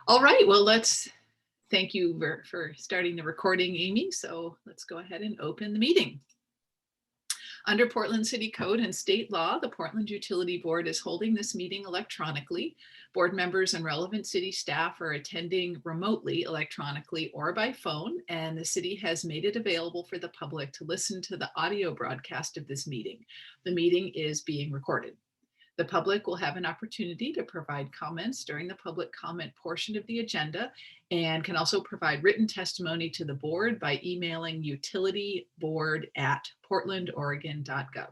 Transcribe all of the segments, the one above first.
All right, well, thank you for starting the recording, Amy. So let's go ahead and open the meeting. Under Portland City Code and state law, the Portland Utility Board is holding this meeting electronically. Board members and relevant city staff are attending remotely, electronically, or by phone, and the city has made it available for the public to listen to the audio broadcast of this meeting. The meeting is being recorded. The public will have an opportunity to provide comments during the public comment portion of the agenda and can also provide written testimony to the board by emailing utilityboard@portlandoregon.gov.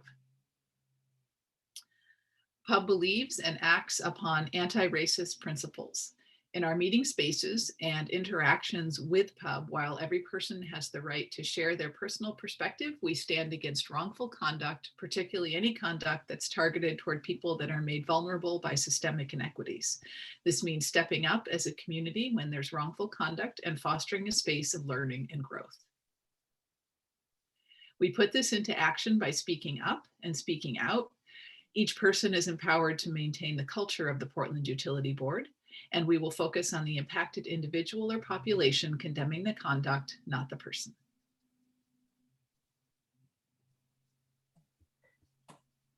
PUB believes and acts upon anti-racist principles. In our meeting spaces and interactions with PUB, while every person has the right to share their personal perspective, we stand against wrongful conduct, particularly any conduct that's targeted toward people that are made vulnerable by systemic inequities. This means stepping up as a community when there's wrongful conduct and fostering a space of learning and growth. We put this into action by speaking up and speaking out. Each person is empowered to maintain the culture of the Portland Utility Board, and we will focus on the impacted individual or population, condemning the conduct, not the person.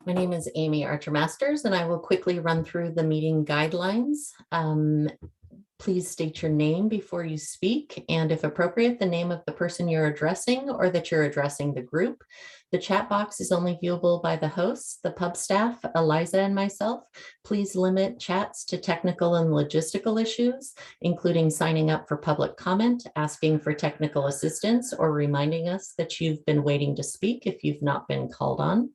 My name is Amy Archer-Masters, and I will quickly run through the meeting guidelines. Please state your name before you speak, and if appropriate, the name of the person you're addressing or that you're addressing the group. The chat box is only viewable by the hosts, the PUB staff, Eliza and myself. Please limit chats to technical and logistical issues, including signing up for public comment, asking for technical assistance, or reminding us that you've been waiting to speak if you've not been called on.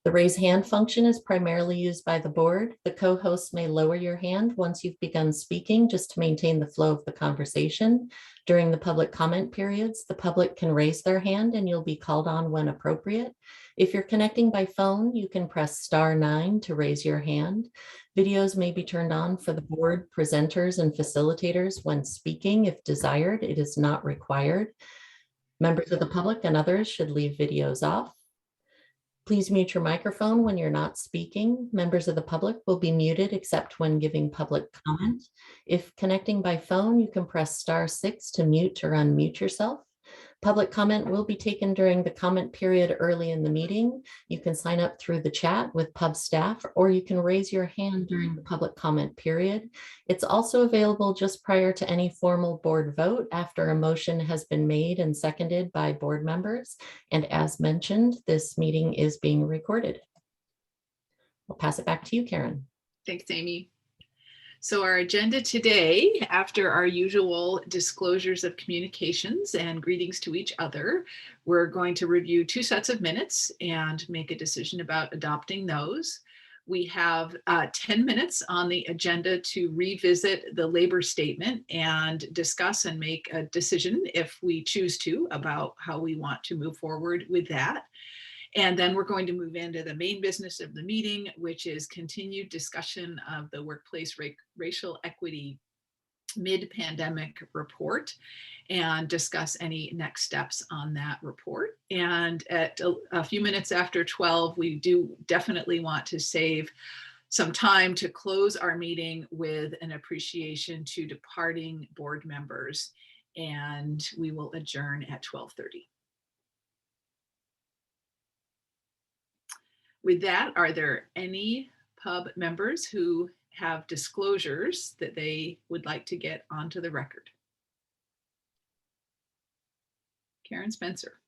The raise hand function is primarily used by the board. The co-host may lower your hand once you've begun speaking just to maintain the flow of the conversation. During the public comment periods, the public can raise their hand and you'll be called on when appropriate. If you're connecting by phone, you can press *9 to raise your hand. Videos may be turned on for the board, presenters, and facilitators when speaking if desired. It is not required. Members of the public and others should leave videos off. Please mute your microphone when you're not speaking. Members of the public will be muted except when giving public comment. If connecting by phone, you can press *6 to mute or unmute yourself. Public comment will be taken during the comment period early in the meeting. You can sign up through the chat with PUB staff, or you can raise your hand during the public comment period. It's also available just prior to any formal board vote after a motion has been made and seconded by board members. And as mentioned, this meeting is being recorded. I'll pass it back to you, Karen. Thanks, Amy. So our agenda today, after our usual disclosures of communications and greetings to each other, we're going to review 2 sets of minutes and make a decision about adopting those. We have 10 minutes on the agenda to revisit the labor statement and discuss and make a decision, if we choose to, about how we want to move forward with that. And then we're going to move into the main business of the meeting, which is continued discussion of the workplace racial equity mid-pandemic report and discuss any next steps on that report. And at a few minutes after 12, we do definitely want to save some time to close our meeting with an appreciation to departing board members, and we will adjourn at 12:30. With that, are there any PUB members who have disclosures that they would like to get onto the record? Karen Spencer.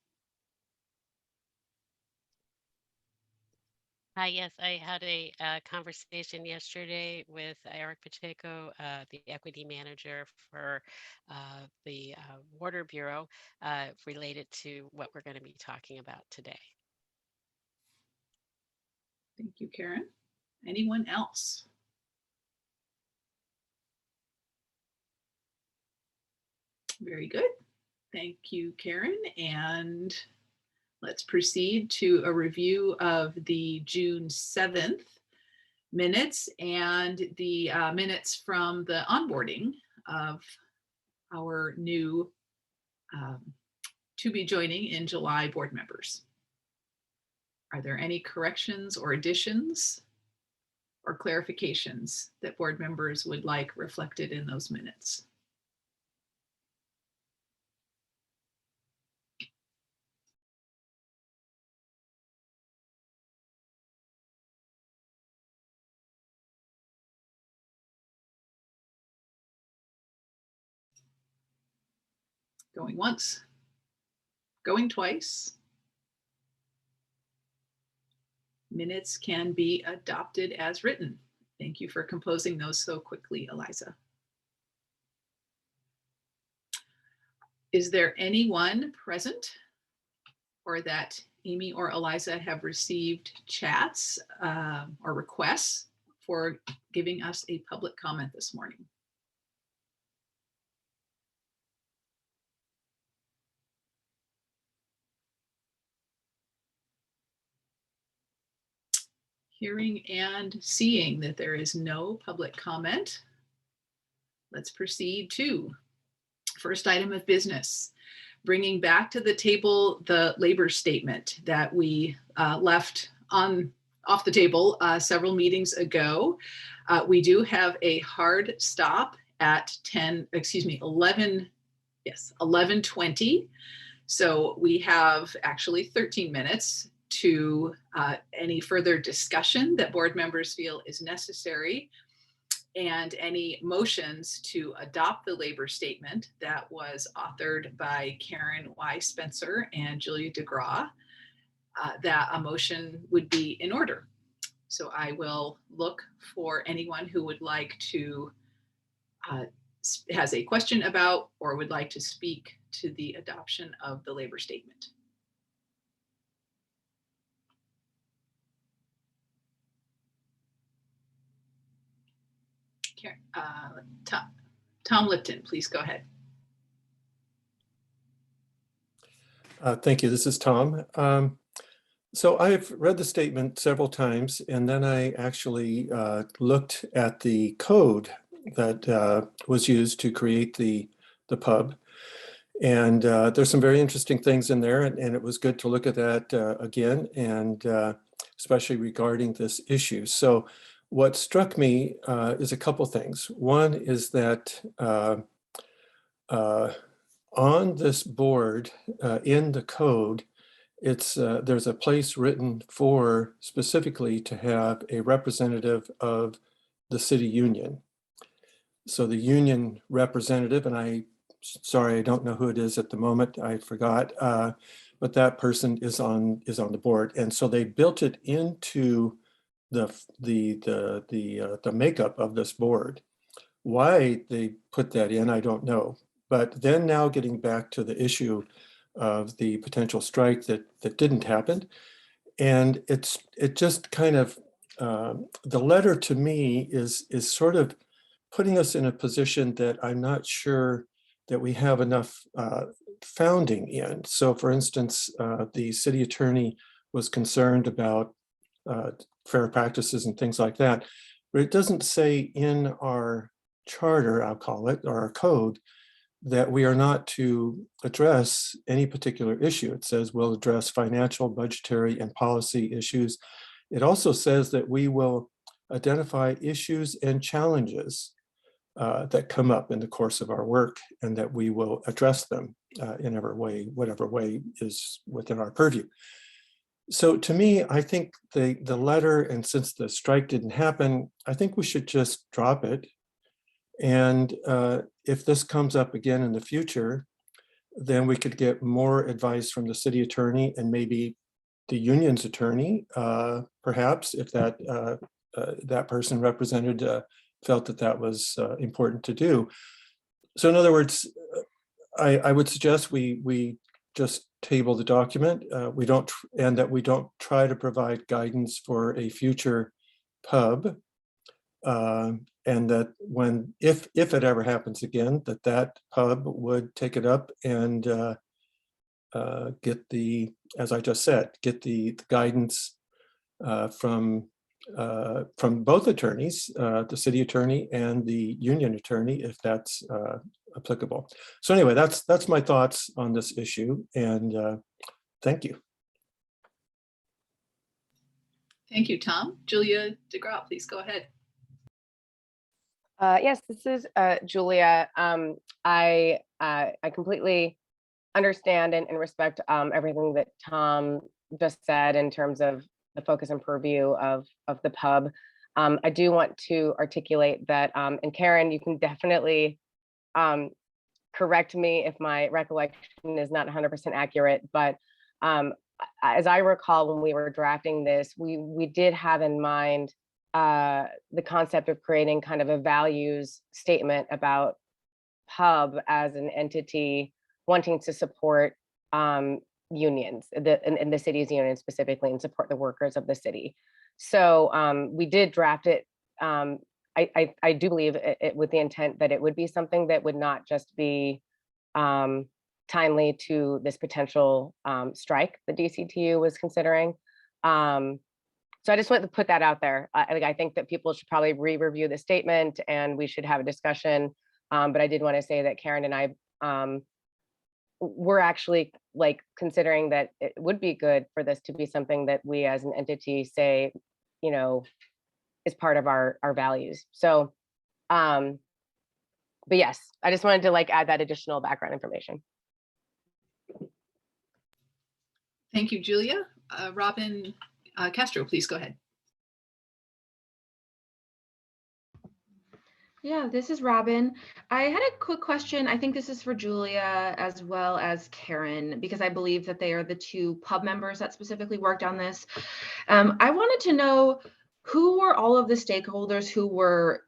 Yes, I had a conversation yesterday with Eric Pacheco, the equity manager for the Water Bureau, related to what we're going to be talking about today. Thank you, Karen. Anyone else? Very good. Thank you, Karen. And let's proceed to a review of the June 7th minutes and the minutes from the onboarding of our new to be joining in July board members. Are there any corrections or additions or clarifications that board members would like reflected in those minutes? Going once, going twice. Minutes can be adopted as written. Thank you for composing those so quickly, Eliza. Is there anyone present or that Amy or Eliza have received chats or requests for giving us a public comment this morning? Hearing and seeing that there is no public comment, let's proceed to first item of business, bringing back to the table the labor statement that we left off the table several meetings ago. We do have a hard stop at 11:20. So we have actually 13 minutes to any further discussion that board members feel is necessary, and any motions to adopt the labor statement that was authored by Karen Y. Spencer and Julia DeGraw, that a motion would be in order. So I will look for anyone who would like to, has a question about or would like to speak to the adoption of the labor statement. Tom Lipton, please go ahead. Thank you. This is Tom. So I've read the statement several times, and then I actually looked at the code that was used to create the pub. And there's some very interesting things in there, and it was good to look at that again, and especially regarding this issue. So what struck me is a couple things. One is that on this board, in the code, there's a place written for specifically to have a representative of the city union. So the union representative, and sorry, I don't know who it is at the moment, I forgot, but that person is on the board. And so they built it into the makeup of this board. Why they put that in, I don't know. But then now getting back to the issue of the potential strike that didn't happen, and it just kind of the letter to me is sort of putting us in a position that I'm not sure that we have enough founding in. So, for instance, the city attorney was concerned about fair practices and things like that, but it doesn't say in our charter, I'll call it, or our code, that we are not to address any particular issue. It says we'll address financial, budgetary, and policy issues. It also says that we will identify issues and challenges that come up in the course of our work, and that we will address them in whatever way is within our purview. So to me, I think the letter, and since the strike didn't happen, I think we should just drop it. And if this comes up again in the future, then we could get more advice from the city attorney and maybe the union's attorney, perhaps, if that person represented felt that was important to do. So in other words, I would suggest we just table the document. And that we don't try to provide guidance for a future pub. And that if it ever happens again, that pub would take it up and get as I just said, get the guidance from both attorneys, the city attorney and the union attorney, if that's applicable. So anyway, that's my thoughts on this issue, and thank you. Thank you, Tom. Julia DeGraw, please go ahead. Yes, this is Julia. I completely understand and respect everything that Tom just said in terms of the focus and purview of the pub. I do want to articulate that, and Karen, you can definitely correct me if my recollection is not 100% accurate, but as I recall, when we were drafting this, we did have in mind the concept of creating kind of a values statement about pub as an entity wanting to support unions, in the city's union specifically, and support the workers of the city. So we did draft it. I do believe it with the intent that it would be something that would not just be timely to this potential strike the DCTU was considering. So I just wanted to put that out there. I think that people should probably re-review the statement and we should have a discussion. But I did want to say that Karen and I we're actually like considering that it would be good for this to be something that we as an entity say, you know, is part of our values. So, but yes, I just wanted to like add that additional background information. Thank you, Julia. Robin Castro, please go ahead. Yeah, this is Robin. I had a quick question. I think this is for Julia as well as Karen, because I believe that they are the two pub members that specifically worked on this. I wanted to know who were all of the stakeholders who were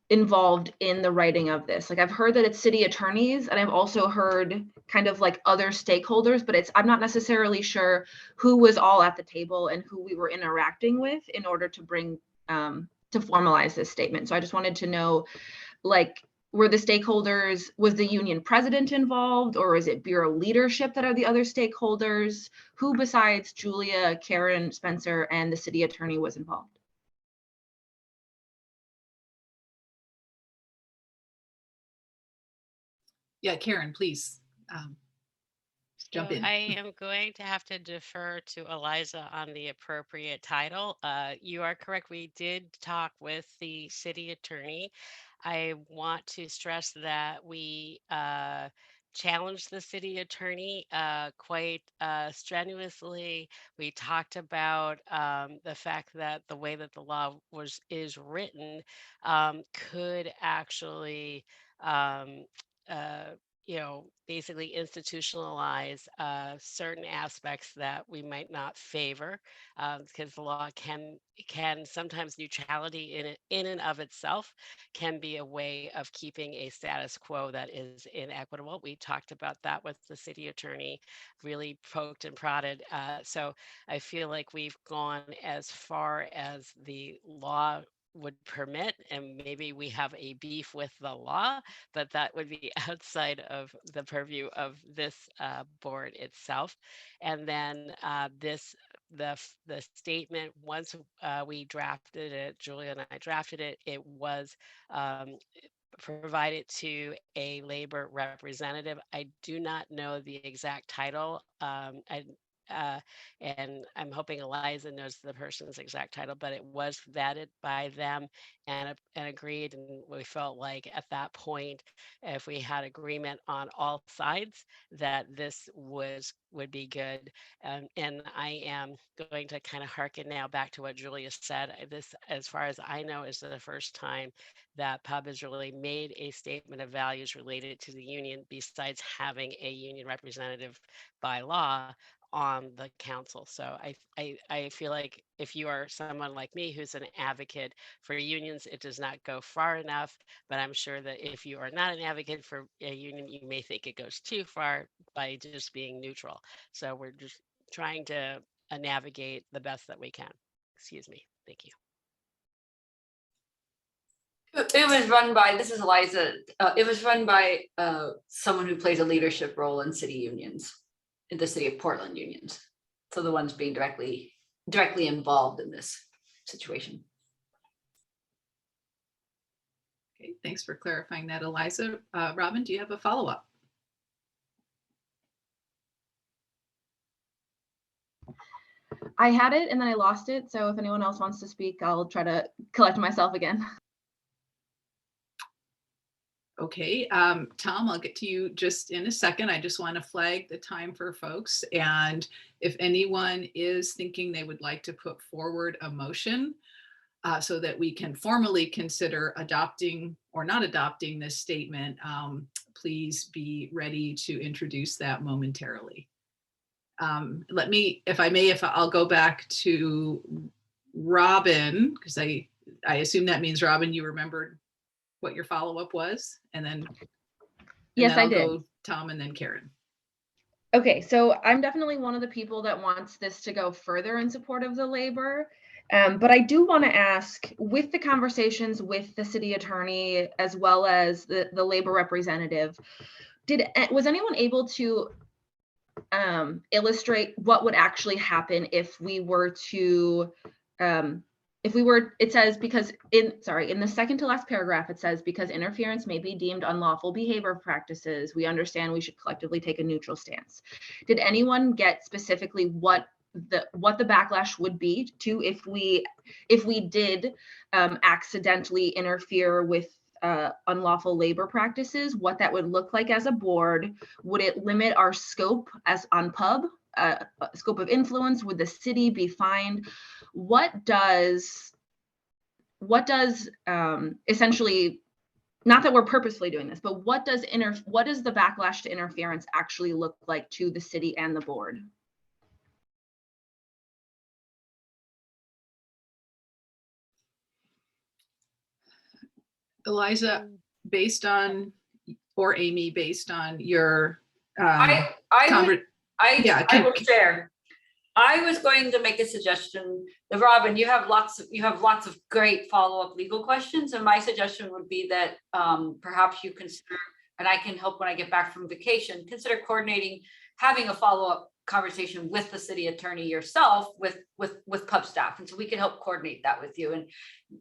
involved in the writing of this. Like I've heard that it's city attorneys, and I've also heard kind of like other stakeholders, but I'm not necessarily sure who was all at the table and who we were interacting with in order to bring to formalize this statement. So I just wanted to know, like, were the stakeholders, was the union president involved, or is it bureau leadership that are the other stakeholders? Who besides Julia, Karen, Spencer, and the city attorney was involved? Yeah, Karen, please jump in. I am going to have to defer to Eliza on the appropriate title. You are correct. We did talk with the city attorney. I want to stress that we challenged the city attorney quite strenuously. We talked about the fact that the way that the law is written could actually basically institutionalize certain aspects that we might not favor, because the law can sometimes neutrality in and of itself can be a way of keeping a status quo that is inequitable. We talked about that with the city attorney, really poked and prodded. So I feel like we've gone as far as the law would permit, and maybe we have a beef with the law, but that would be outside of the purview of this board itself. And then the statement, once we drafted it, Julia and I drafted it, it was provided to a labor representative. I do not know the exact title. And I'm hoping Eliza knows the person's exact title, but it was vetted by them and agreed. And we felt like at that point, if we had agreement on all sides, that this would be good. And I am going to kind of hearken now back to what Julia said. This, as far as I know, is the first time that pub has really made a statement of values related to the union, besides having a union representative by law on the council. So I feel like if you are someone like me who's an advocate for unions, it does not go far enough. But I'm sure that if you are not an advocate for a union, you may think it goes too far by just being neutral. So we're just trying to navigate the best that we can. Excuse me. Thank you. It was run by, this is Eliza, it was run by someone who plays a leadership role in city unions, in the city of Portland unions. So the ones being directly involved in this situation. Okay, thanks for clarifying that, Eliza. Robin, do you have a follow-up? I had it and then I lost it. So if anyone else wants to speak, I'll try to collect myself again. Okay, Tom, I'll get to you just in a second. I just want to flag the time for folks. And if anyone is thinking they would like to put forward a motion so that we can formally consider adopting or not adopting this statement, please be ready to introduce that momentarily. Let me, if I may, I'll go back to Robin, because I assume that means, Robin, you remembered what your follow-up was, and then Yes, I I'll did. go Tom and then Karen. Okay, so I'm definitely one of the people that wants this to go further in support of the labor. But I do want to ask, with the conversations with the city attorney as well as the labor representative, was anyone able to illustrate what would actually happen if we were to it says because in the second to last paragraph, it says because interference may be deemed unlawful behavior practices, we understand we should collectively take a neutral stance. Did anyone get specifically what the backlash would be to if we did accidentally interfere with unlawful labor practices, what that would look like as a board? Would it limit our scope as on pub? Scope of influence? Would the city be fined? What does essentially, not that we're purposefully doing this, but what does the backlash to interference actually look like to the city and the board? Eliza, based on, or Amy, based on your I will share. I was going to make a suggestion. Robin, you have lots of great follow-up legal questions, and my suggestion would be that perhaps you consider, and I can help when I get back from vacation, consider coordinating, having a follow-up conversation with the city attorney yourself with pub staff, and so we can help coordinate that with you. And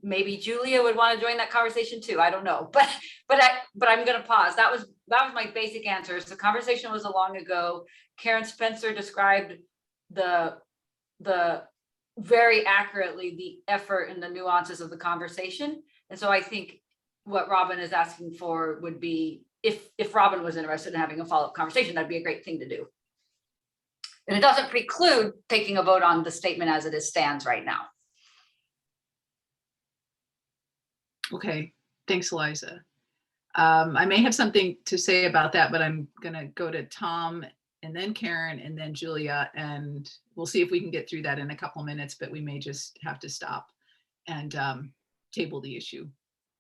maybe Julia would want to join that conversation too. I don't know, but I'm going to pause. That was my basic answer. So the conversation was a long ago. Karen Spencer described the very accurately the effort and the nuances of the conversation. And so I think what Robin is asking for would be, if Robin was interested in having a follow-up conversation, that'd be a great thing to do. And it doesn't preclude taking a vote on the statement as it stands right now. Okay, thanks, Eliza. I may have something to say about that, but I'm gonna go to Tom and then Karen and then Julia, and we'll see if we can get through that in a couple minutes, but we may just have to stop and table the issue,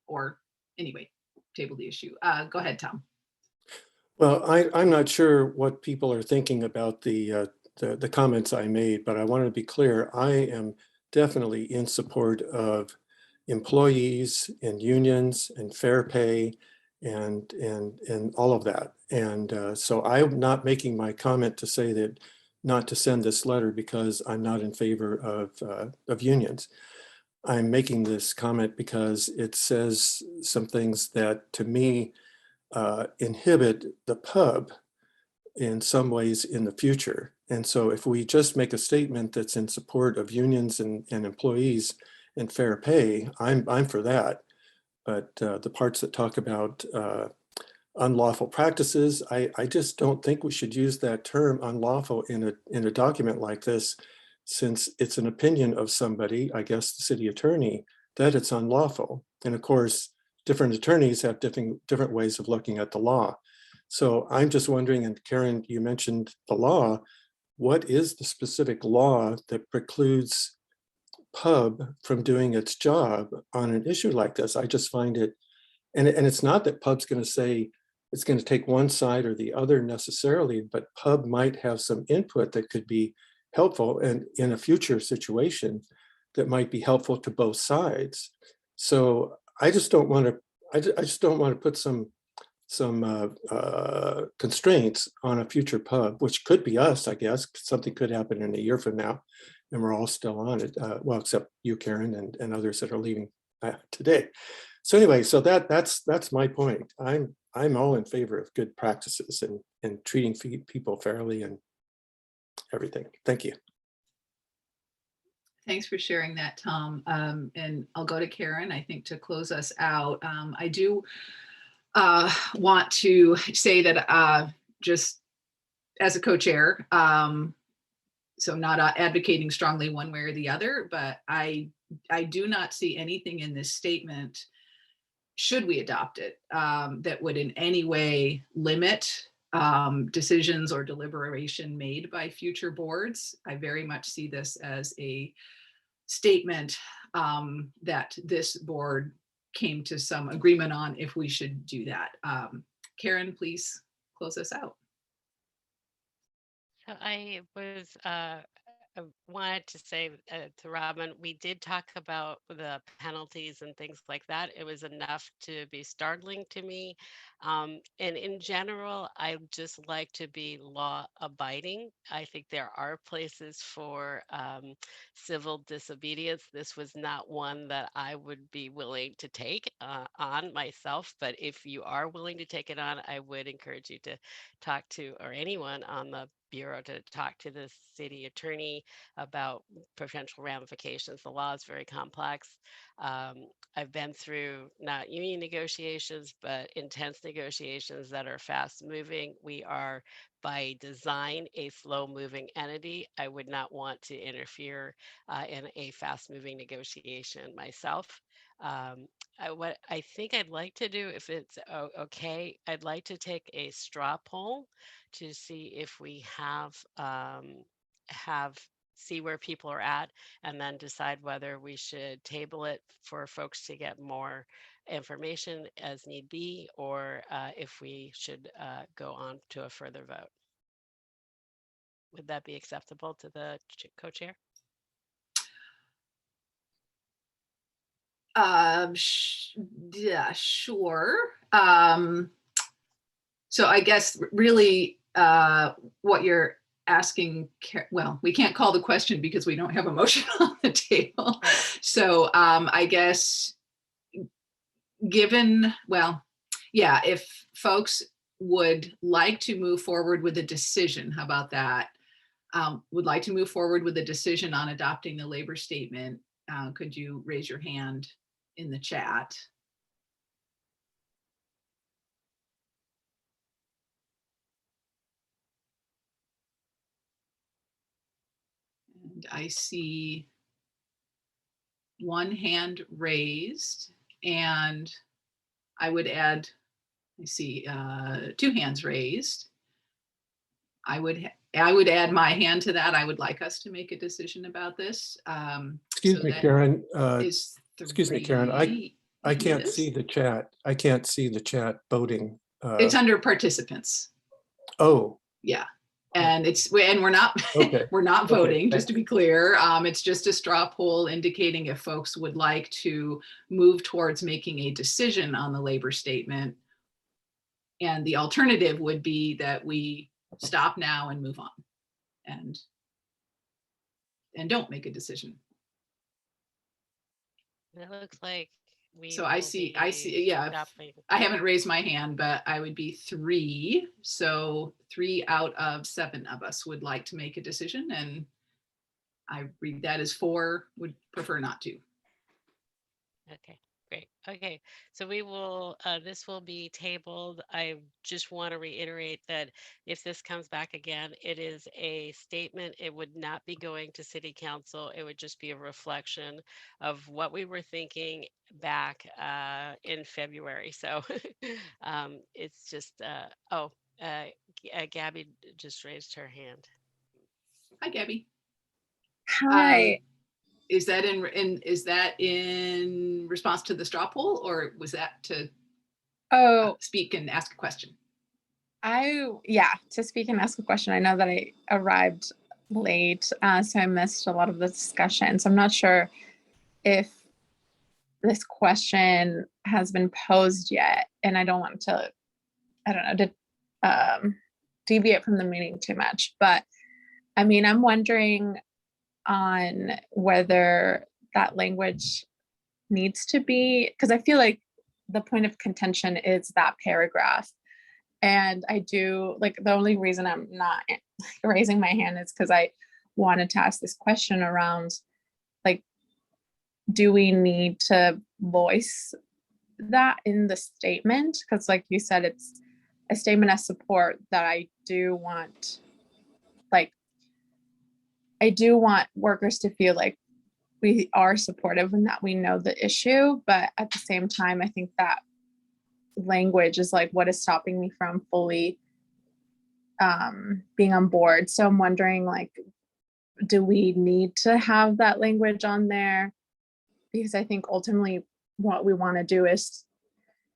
or anyway, table the issue. Go ahead, Tom. Well, I'm not sure what people are thinking about the comments I made, but I want to be clear. I am definitely in support of employees and unions and fair pay and all of that. And so I'm not making my comment to say that not to send this letter because I'm not in favor of unions. I'm making this comment because it says some things that to me inhibit the pub in some ways in the future. And so if we just make a statement that's in support of unions and employees and fair pay, I'm for that. But the parts that talk about unlawful practices, I just don't think we should use that term unlawful in a document like this, since it's an opinion of somebody, I guess the city attorney, that it's unlawful. And of course, different attorneys have different ways of looking at the law. So I'm just wondering, and Karen, you mentioned the law, what is the specific law that precludes pub from doing its job on an issue like this? I just find it, and it's not that pub's going to say it's going to take one side or the other necessarily, but pub might have some input that could be helpful and in a future situation that might be helpful to both sides. So I just don't want to, I just don't want to put some constraints on a future pub, which could be us, I guess. Something could happen in a year from now and we're all still on it. Well, except you, Karen, and others that are leaving today. So anyway, so that's my point. I'm all in favor of good practices and treating people fairly and everything. Thank you. Thanks for sharing that, Tom. And I'll go to Karen, I think, to close us out. I do want to say that just as a co-chair, so not advocating strongly one way or the other, but I do not see anything in this statement, should we adopt it, that would in any way limit decisions or deliberation made by future boards. I very much see this as a statement that this board came to some agreement on if we should do that. Karen, please close us out. So I wanted to say to Robin, we did talk about the penalties and things like that. It was enough to be startling to me. And in general, I just like to be law abiding. I think there are places for civil disobedience. This was not one that I would be willing to take on myself. But if you are willing to take it on, I would encourage you to talk to, or anyone on the Bureau, to talk to the city attorney about potential ramifications. The law is very complex. I've been through not union negotiations, but intense negotiations that are fast moving. We are by design a slow moving entity. I would not want to interfere in a fast moving negotiation myself. What I think I'd like to do, if it's okay, I'd like to take a straw poll to see if we see where people are at, and then decide whether we should table it for folks to get more information as need be, or if we should go on to a further vote. Would that be acceptable to the co-chair? Yeah, sure. So I guess really what you're asking, well, we can't call the question because we don't have a motion on the table. So I guess given, well, yeah, if folks would like to move forward with a decision, how about that? Would like to move forward with a decision on adopting the labor statement, could you raise your hand in the chat? And I see one hand raised, and I would add, I see 2 hands raised. I would add my hand to that. I would like us to make a decision about this. Excuse me, Karen. Excuse me, Karen. I can't Yes. see the chat. I can't see the chat voting. It's under participants. Oh, Yeah. And we're not okay. we're not voting, Okay, just to be clear. It's just a straw poll indicating if folks would like to move towards making a decision on the labor statement. And the alternative would be that we stop now and move on and don't make a decision. It looks like we. So I see, yeah, I haven't raised my hand, but I would be 3. So 3 out of 7 of us would like to make a decision, and I read that as 4 would prefer not to. Okay, great. Okay, so we will, this will be tabled. I just want to reiterate that if this comes back again, it is a statement. It would not be going to city council. It would just be a reflection of what we were thinking back in February. So it's just, Gabby just raised her hand. Hi, Gabby. Hi. Is that in response to the straw poll, or was that to speak and ask a question? To speak and ask a question. I know that I arrived late, so I missed a lot of the discussion. So I'm not sure if this question has been posed yet, and I don't want to, deviate from the meeting too much. But I mean, I'm wondering on whether that language needs to be, because I feel like the point of contention is that paragraph. And I do, like, the only reason I'm not raising my hand is because I wanted to ask this question around do we need to voice that in the statement? Because like you said, it's a statement of support that I do want, like, I do want workers to feel like we are supportive and that we know the issue. But at the same time, I think that language is like what is stopping me from fully being on board. So I'm wondering, like, do we need to have that language on there? Because I think ultimately what we want to do is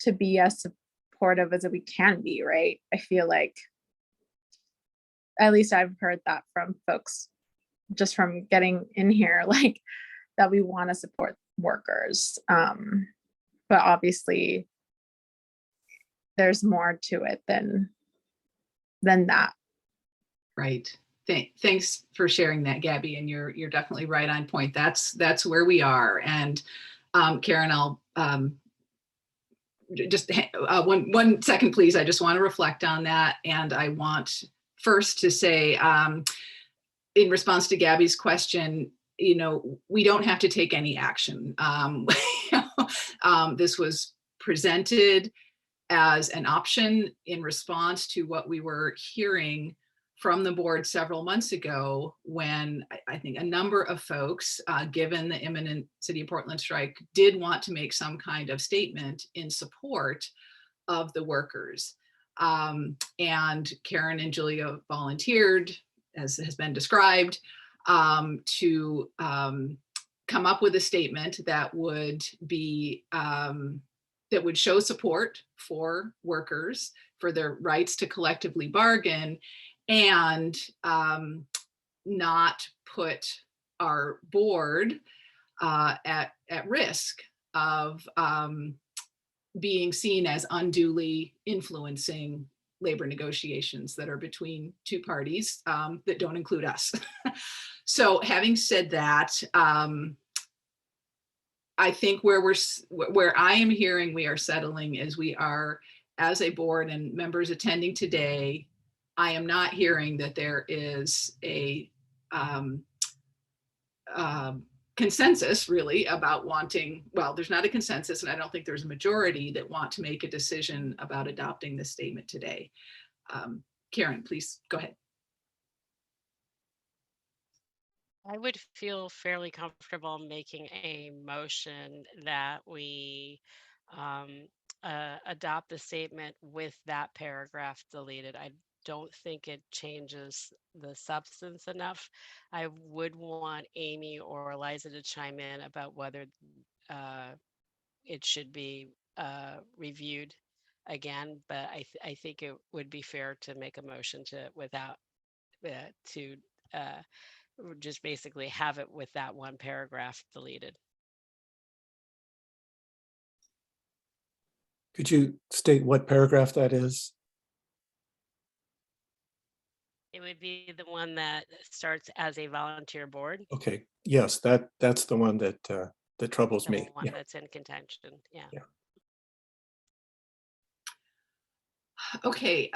to be as supportive as we can be, right? I feel like, at least I've heard that from folks just from getting in here, like that we want to support workers. But obviously there's more to it than that. Right. Thanks for sharing that, Gabby. And you're definitely right on point. That's where we are. And Karen, I'll just one second, please. I just want to reflect on that. And I want first to say, in response to Gabby's question, we don't have to take any action. This was presented as an option in response to what we were hearing from the board several months ago, when I think a number of folks, given the imminent City of Portland strike, did want to make some kind of statement in support of the workers. And Karen and Julia volunteered, as has been described, to come up with a statement that would be that would show support for workers, for their rights to collectively bargain, and not put our board at risk of being seen as unduly influencing labor negotiations that are between two parties that don't include us. So having said that, I think where I am hearing we are settling is we are, as a board and members attending today, I am not hearing that there is a consensus really about wanting, well, there's not a consensus, and I don't think there's a majority that want to make a decision about adopting this statement today. Karen, please go ahead. I would feel fairly comfortable making a motion that we adopt the statement with that paragraph deleted. I don't think it changes the substance enough. I would want Amy or Eliza to chime in about whether it should be reviewed again, but I think it would be fair to make a motion to without to just basically have it with that one paragraph deleted. Could you state what paragraph that is? It would be the one that starts as a volunteer board. Okay, yes, that's the one that that troubles The me. one Yeah. that's in contention. Yeah. Okay.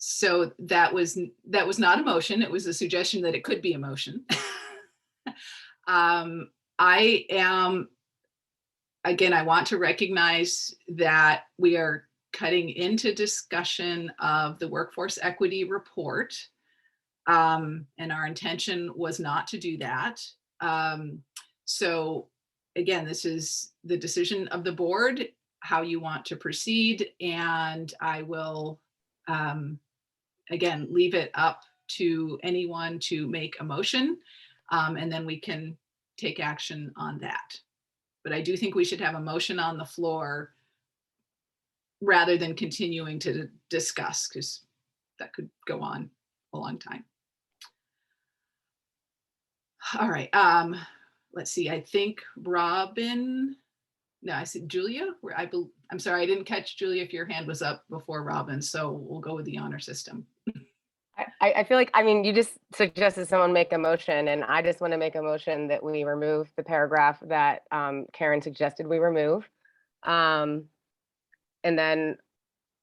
So that was not a motion. It was a suggestion that it could be a motion. I am, again, I want to recognize that we are cutting into discussion of the workforce equity report. And our intention was not to do that. So again, this is the decision of the board, how you want to proceed. And I will, again, leave it up to anyone to make a motion, and then we can take action on that. But I do think we should have a motion on the floor rather than continuing to discuss, because that could go on a long time. All right, let's see, I think Robin, no, I said Julia. I'm sorry, I didn't catch Julia if your hand was up before Robin, so we'll go with the honor system. I feel like, I mean, you just suggested someone make a motion, and I just want to make a motion that we remove the paragraph that Karen suggested we remove. And then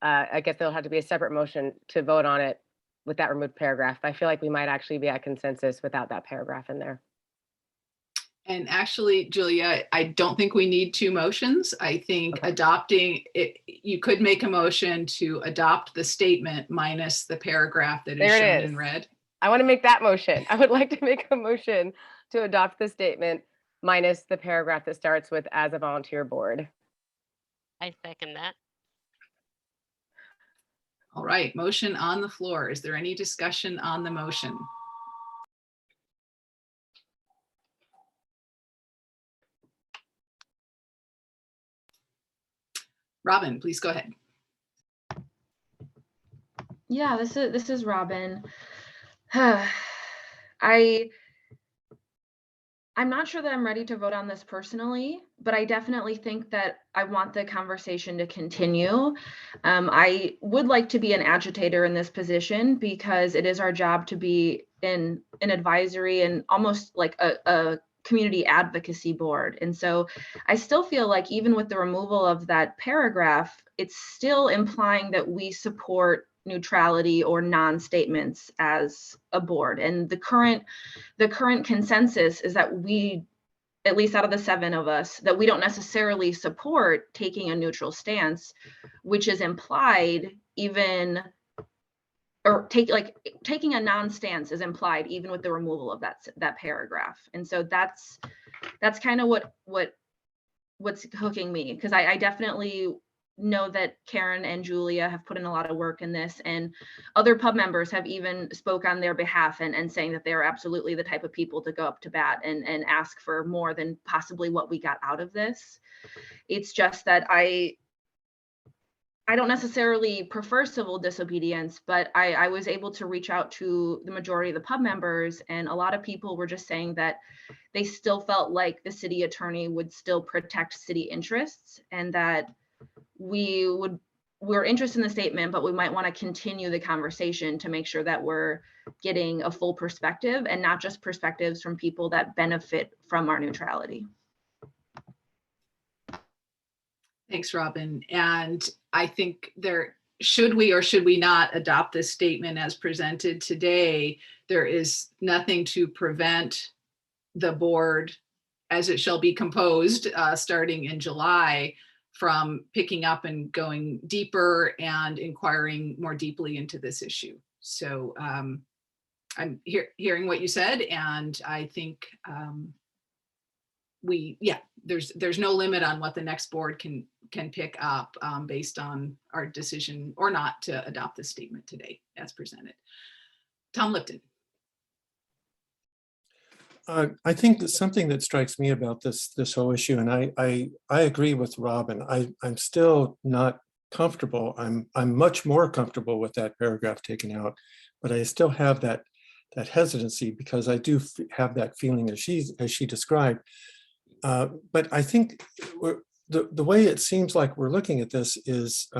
I guess there'll have to be a separate motion to vote on it with that removed paragraph. I feel like we might actually be at consensus without that paragraph in there. And actually, Julia, I don't think we need two motions. I think Okay. adopting it, you could make a motion to adopt the statement minus the paragraph that is There it shown is. in red. I want to make that motion. I would like to make a motion to adopt the statement minus the paragraph that starts with "as a volunteer board." I second that. All right, motion on the floor. Is there any discussion on the motion? Robin, please go ahead. Yeah, this is Robin. I'm not sure that I'm ready to vote on this personally, but I definitely think that I want the conversation to continue. I would like to be an agitator in this position because it is our job to be in an advisory and almost like a community advocacy board. And so I still feel like even with the removal of that paragraph, it's still implying that we support neutrality or non-statements as a board. And the current consensus is that we, at least out of the 7 of us, that we don't necessarily support taking a neutral stance, which is implied even, or taking a non-stance is implied even with the removal of that paragraph. And so that's kind of what's hooking me, because I definitely know that Karen and Julia have put in a lot of work in this, and other pub members have even spoke on their behalf and saying that they are absolutely the type of people to go up to bat and ask for more than possibly what we got out of this. It's just that I don't necessarily prefer civil disobedience, but I was able to reach out to the majority of the pub members, and a lot of people were just saying that they still felt like the city attorney would still protect city interests, and that we're interested in the statement, but we might want to continue the conversation to make sure that we're getting a full perspective and not just perspectives from people that benefit from our neutrality. Thanks, Robin. And I think should we or should we not adopt this statement as presented today, there is nothing to prevent the board, as it shall be composed starting in July, from picking up and going deeper and inquiring more deeply into this issue. So I'm hearing what you said, and I think there's no limit on what the next board can pick up based on our decision or not to adopt this statement today as presented. Tom Lipton. I think that something that strikes me about this whole issue, and I agree with Robin. I'm still not comfortable. I'm much more comfortable with that paragraph taken out, but I still have that hesitancy because I do have that feeling as she described. But I think the way it seems like we're looking at this is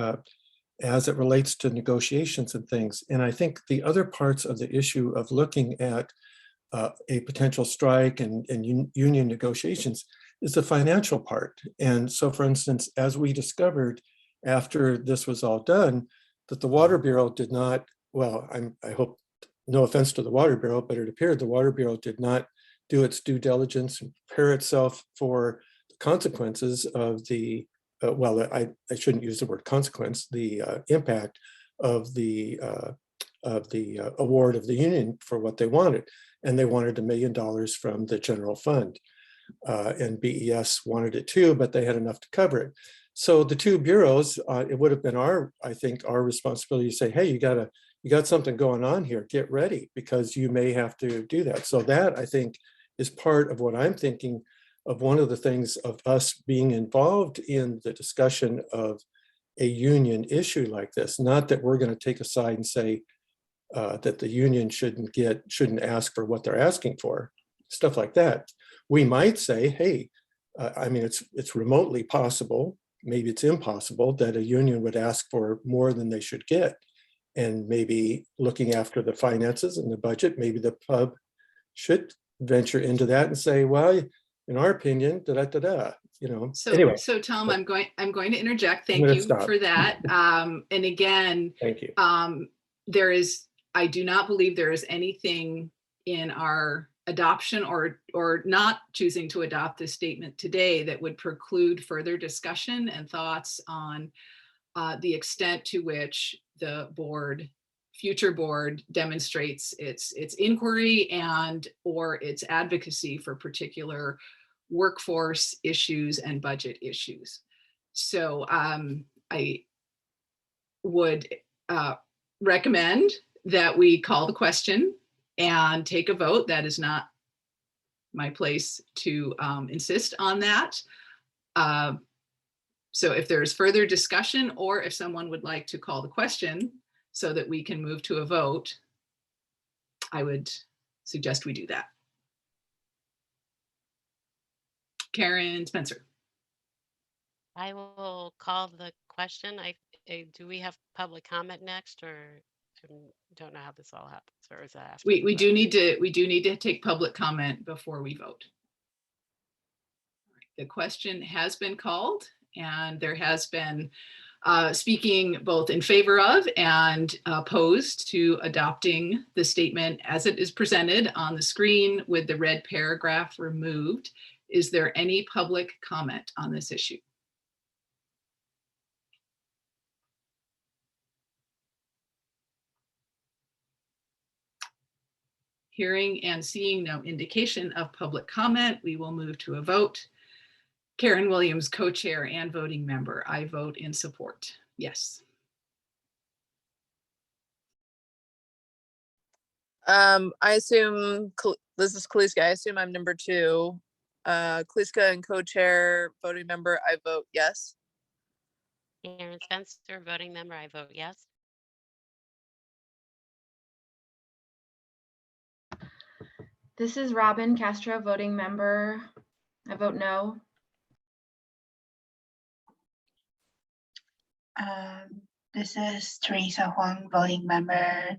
as it relates to negotiations and things. And I think the other parts of the issue of looking at a potential strike and union negotiations is the financial part. And so, for instance, as we discovered after this was all done, that the Water Bureau did not, well, I hope, no offense to the Water Bureau, but it appeared the Water Bureau did not do its due diligence and prepare itself for the consequences of the, I shouldn't use the word consequence, the impact of the award of the union for what they wanted. And they wanted $1 million from the general fund. And BES wanted it too, but they had enough to cover it. So the two bureaus, it would have been our responsibility to say, hey, you got something going on here, get ready, because you may have to do that. So that, I think, is part of what I'm thinking of, one of the things of us being involved in the discussion of a union issue like this. Not that we're going to take a side and say that the union shouldn't ask for what they're asking for, stuff like that. We might say, hey, I mean, it's remotely possible, maybe it's impossible, that a union would ask for more than they should get. And maybe looking after the finances and the budget, maybe the pub should venture into that and say, well, in our opinion, So, anyway. So Tom, I'm going to interject. I'm Thank gonna you stop. for that. And again, Thank you. I do not believe there is anything in our adoption or not choosing to adopt this statement today that would preclude further discussion and thoughts on the extent to which the future board demonstrates its inquiry and or its advocacy for particular workforce issues and budget issues. So I would recommend that we call the question and take a vote. That is not my place to insist on that. So if there's further discussion, or if someone would like to call the question so that we can move to a vote, I would suggest we do that. Karen Spencer. I will call the question. Do we have public comment next, or don't know how this all happens, or is that after? We do need to take public comment before we vote. The question has been called, and there has been speaking both in favor of and opposed to adopting the statement as it is presented on the screen with the red paragraph removed. Is there any public comment on this issue? Hearing and seeing no indication of public comment, we will move to a vote. Karen Williams, co-chair and voting member. I vote in support. Yes. I assume, this is Kaliska, I assume I'm number 2. Kaliska and co-chair, voting member, I vote yes. Karen Spencer, voting member, I vote yes. This is Robin Castro, voting member. I vote no. This is Teresa Huang, voting member.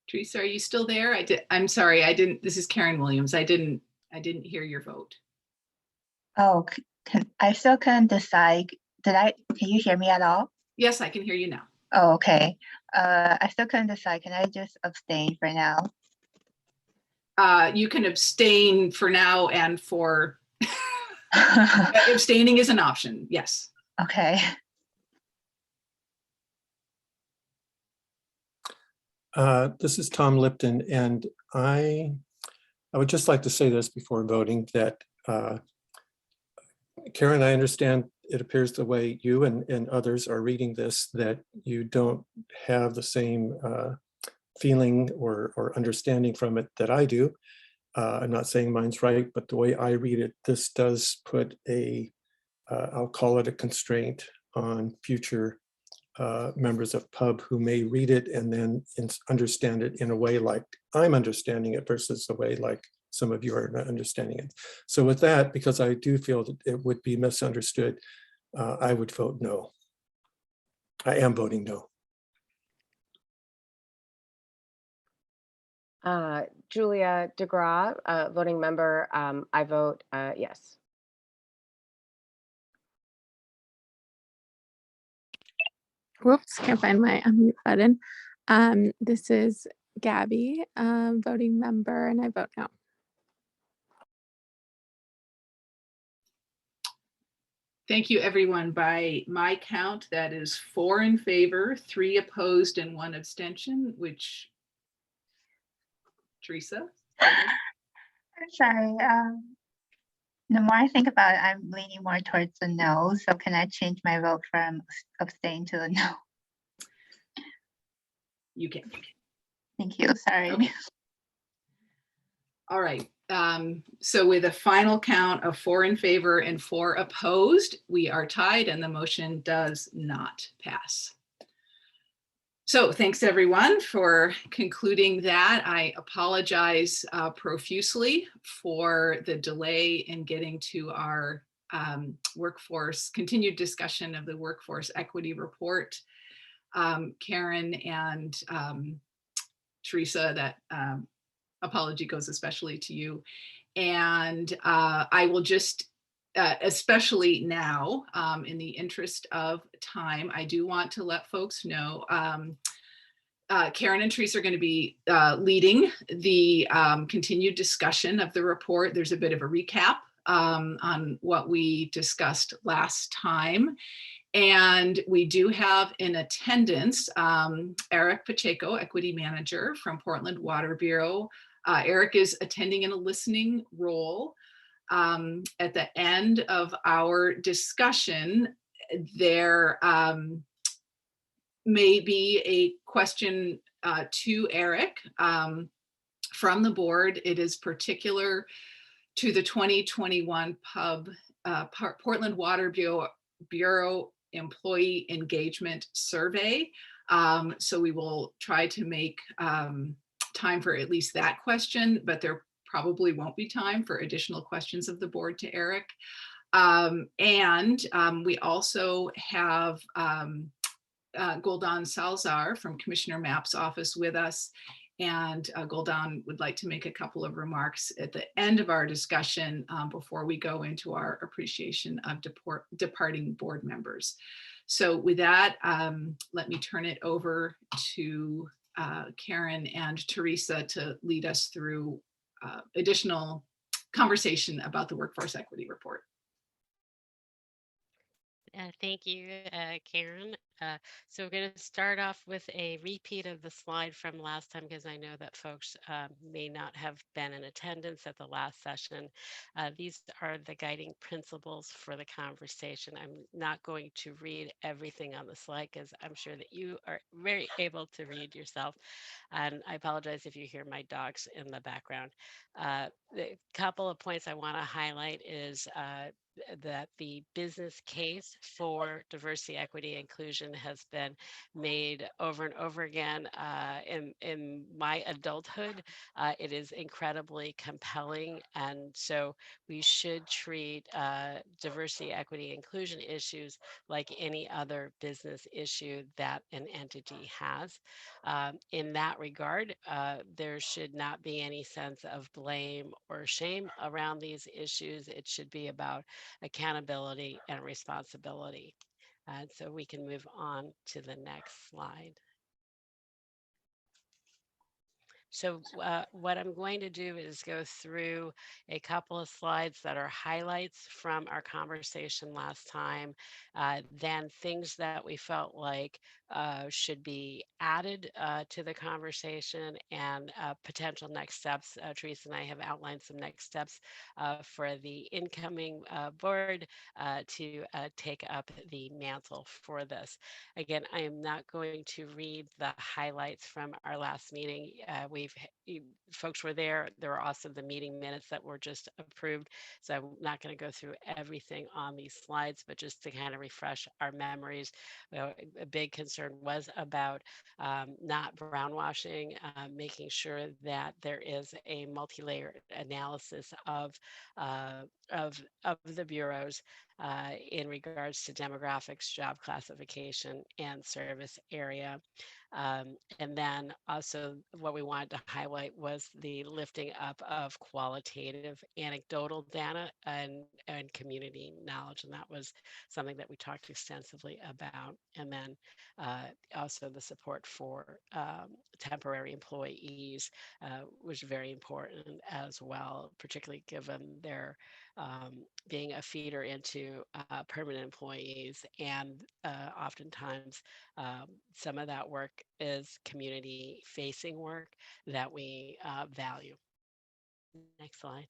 Teresa, are you still there? I'm sorry, I didn't. This is Karen Williams. I didn't hear your vote. Oh, I still couldn't decide. Can you hear me at all? Yes, I can hear you now. Oh, okay. I still couldn't decide. Can I just abstain for now? You can abstain for now and for abstaining is an option. Yes. Okay. This is Tom Lipton, and I would just like to say this before voting that Karen, I understand it appears the way you and others are reading this, that you don't have the same feeling or understanding from it that I do. I'm not saying mine's right, but the way I read it, this does put I'll call it a constraint on future members of PUB who may read it and then understand it in a way like I'm understanding it versus the way like some of you are not understanding it. So with that, because I do feel that it would be misunderstood, I would vote no. I am voting no. Julia DeGraw, voting member, I vote yes. Whoops, can't find my unmute button. This is Gabby, voting member, and I vote no. Thank you, everyone. By my count, that is 4 in favor, 3 opposed, and 1 abstention, which, Teresa? I'm sorry. The more I think about it, I'm leaning more towards the no. So can I change my vote from abstain to the no? You can. Thank you. Sorry. Okay. All right. So with a final count of 4 in favor and 4 opposed, we are tied and the motion does not pass. So thanks everyone for concluding that. I apologize profusely for the delay in getting to our continued discussion of the workforce equity report. Karen and Teresa, that apology goes especially to you. And I will just, especially now, in the interest of time, I do want to let folks know Karen and Teresa are going to be leading the continued discussion of the report. There's a bit of a recap on what we discussed last time. And we do have in attendance Eric Pacheco, Equity Manager from Portland Water Bureau. Eric is attending in a listening role. At the end of our discussion, there may be a question to Eric from the board. It is particular to the 2021 Portland Water Bureau Employee Engagement Survey. So we will try to make time for at least that question, but there probably won't be time for additional questions of the board to Eric. We also have Guldan Salzar from Commissioner Mapp's office with us. And Guldan would like to make a couple of remarks at the end of our discussion before we go into our appreciation of departing board members. So with that, let me turn it over to Karen and Teresa to lead us through additional conversation about the workforce equity report. Thank you, Karen. So we're going to start off with a repeat of the slide from last time, because I know that folks may not have been in attendance at the last session. These are the guiding principles for the conversation. I'm not going to read everything on the slide because I'm sure that you are very able to read yourself. And I apologize if you hear my dogs in the background. The couple of points I want to highlight is that the business case for diversity, equity, inclusion has been made over and over again in my adulthood. It is incredibly compelling, and so we should treat diversity, equity, inclusion issues like any other business issue that an entity has. In that regard, there should not be any sense of blame or shame around these issues. It should be about accountability and responsibility. And so we can move on to the next slide. So what I'm going to do is go through a couple of slides that are highlights from our conversation last time, then things that we felt like should be added to the conversation, and potential next steps. Teresa and I have outlined some next steps for the incoming board to take up the mantle for this. Again, I am not going to read the highlights from our last meeting. Folks were there. There were also the meeting minutes that were just approved. So I'm not going to go through everything on these slides, but just to kind of refresh our memories. A big concern was about not brownwashing, making sure that there is a multi-layered analysis of the bureaus in regards to demographics, job classification, and service area. And then also what we wanted to highlight was the lifting up of qualitative anecdotal data and community knowledge. And that was something that we talked extensively about. And then also the support for temporary employees was very important as well, particularly given their being a feeder into permanent employees. And oftentimes some of that work is community facing work that we value. Next slide.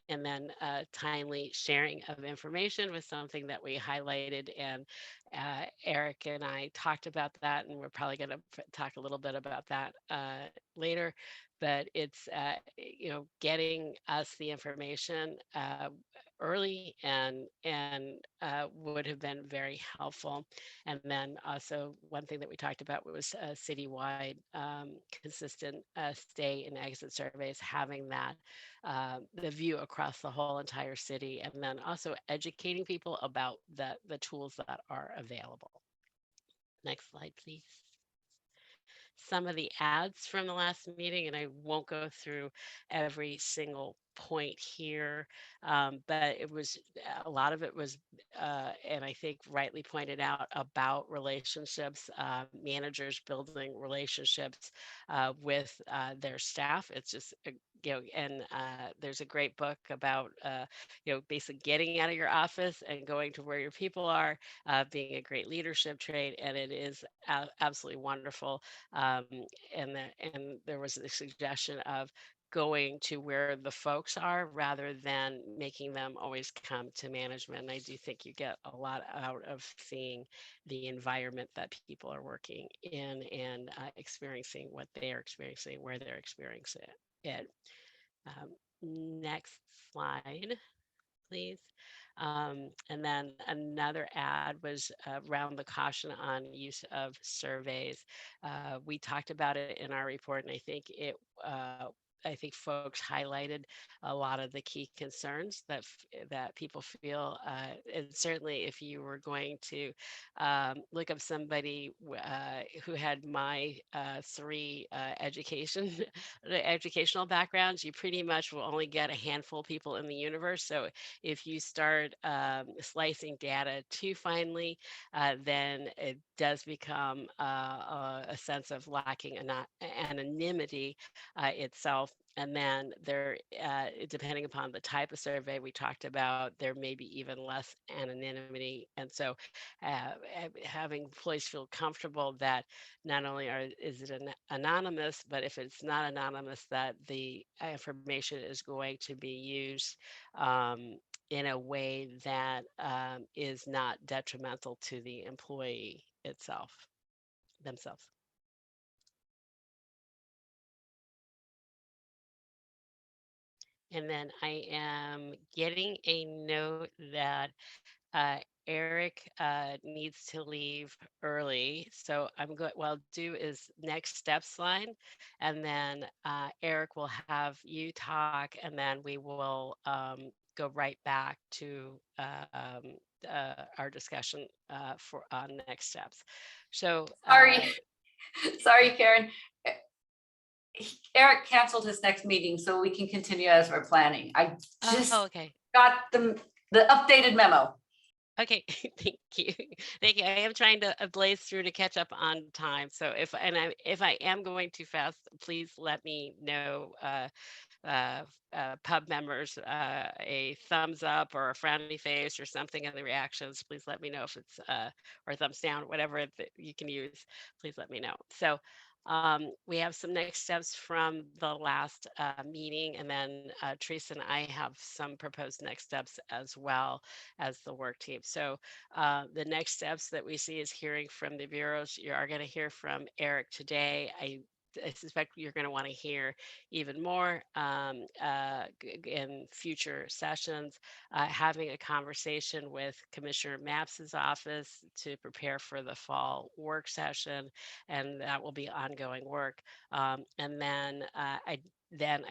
And then timely sharing of information was something that we highlighted, and Eric and I talked about that, and we're probably going to talk a little bit about that later. But it's getting us the information early and would have been very helpful. And then also one thing that we talked about was citywide consistent stay and exit surveys, having that the view across the whole entire city, and then also educating people about the tools that are available. Next slide, please. some of the ads from the last meeting, and I won't go through every single point here, but it was a lot of it was, and I think rightly pointed out about relationships, managers building relationships with their staff. It's just and there's a great book about basically getting out of your office and going to where your people are, being a great leadership trait, and it is absolutely wonderful. Um, and there was a suggestion of going to where the folks are rather than making them always come to management. And I do think you get a lot out of seeing the environment that people are working in and experiencing what they are experiencing, where they're experiencing it. Next slide, please. And then another ad was around the caution on use of surveys. We talked about it in our report, and I think folks highlighted a lot of the key concerns that people feel. And certainly, if you were going to look up somebody who had my three educational backgrounds, you pretty much will only get a handful of people in the universe. So if you start slicing data too finely, then it does become a sense of lacking anonymity itself. And then depending upon the type of survey we talked about, there may be even less anonymity. And so having employees feel comfortable that not only is it anonymous, but if it's not anonymous, that the information is going to be used in a way that is not detrimental to the employee themselves. And then I am getting a note that Eric needs to leave early. So what I'll do is next steps line, and then Eric will have you talk, and then we will go right back to our discussion on next steps. So Sorry, Karen. Eric canceled his next meeting, so we can continue as we're planning. I just okay. got the updated memo. Okay, thank you. Thank you. I am trying to blaze through to catch up on time. So if I am going too fast, please let me know. Pub members, a thumbs up or a frowny face or something in the reactions. Please let me know if it's or thumbs down, whatever you can use. Please let me know. So we have some next steps from the last meeting, and then Teresa and I have some proposed next steps as well as the work team. So the next steps that we see is hearing from the bureaus. You are going to hear from Eric today. I suspect you're going to want to hear even more in future sessions, having a conversation with Commissioner Mapps's office to prepare for the fall work session, and that will be ongoing work. And then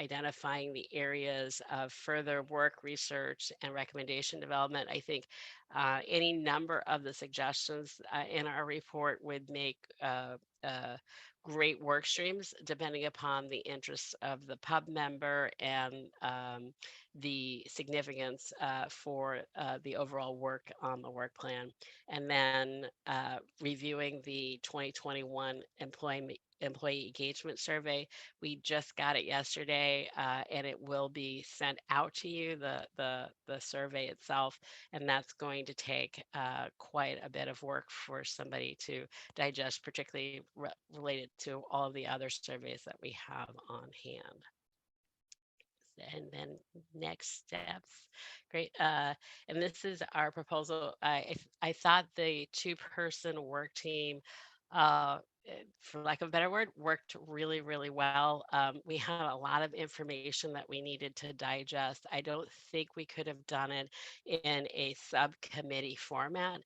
identifying the areas of further work, research, and recommendation development. I think any number of the suggestions in our report would make great work streams depending upon the interests of the pub member and the significance for the overall work on the work plan. And then reviewing the 2021 employee engagement survey. We just got it yesterday, and it will be sent out to you, the survey itself, and that's going to take quite a bit of work for somebody to digest, particularly related to all of the other surveys that we have on hand. And then next steps. Great. And this is our proposal. I thought the two-person work team, for lack of a better word, worked really, really well. We had a lot of information that we needed to digest. I don't think we could have done it in a subcommittee format,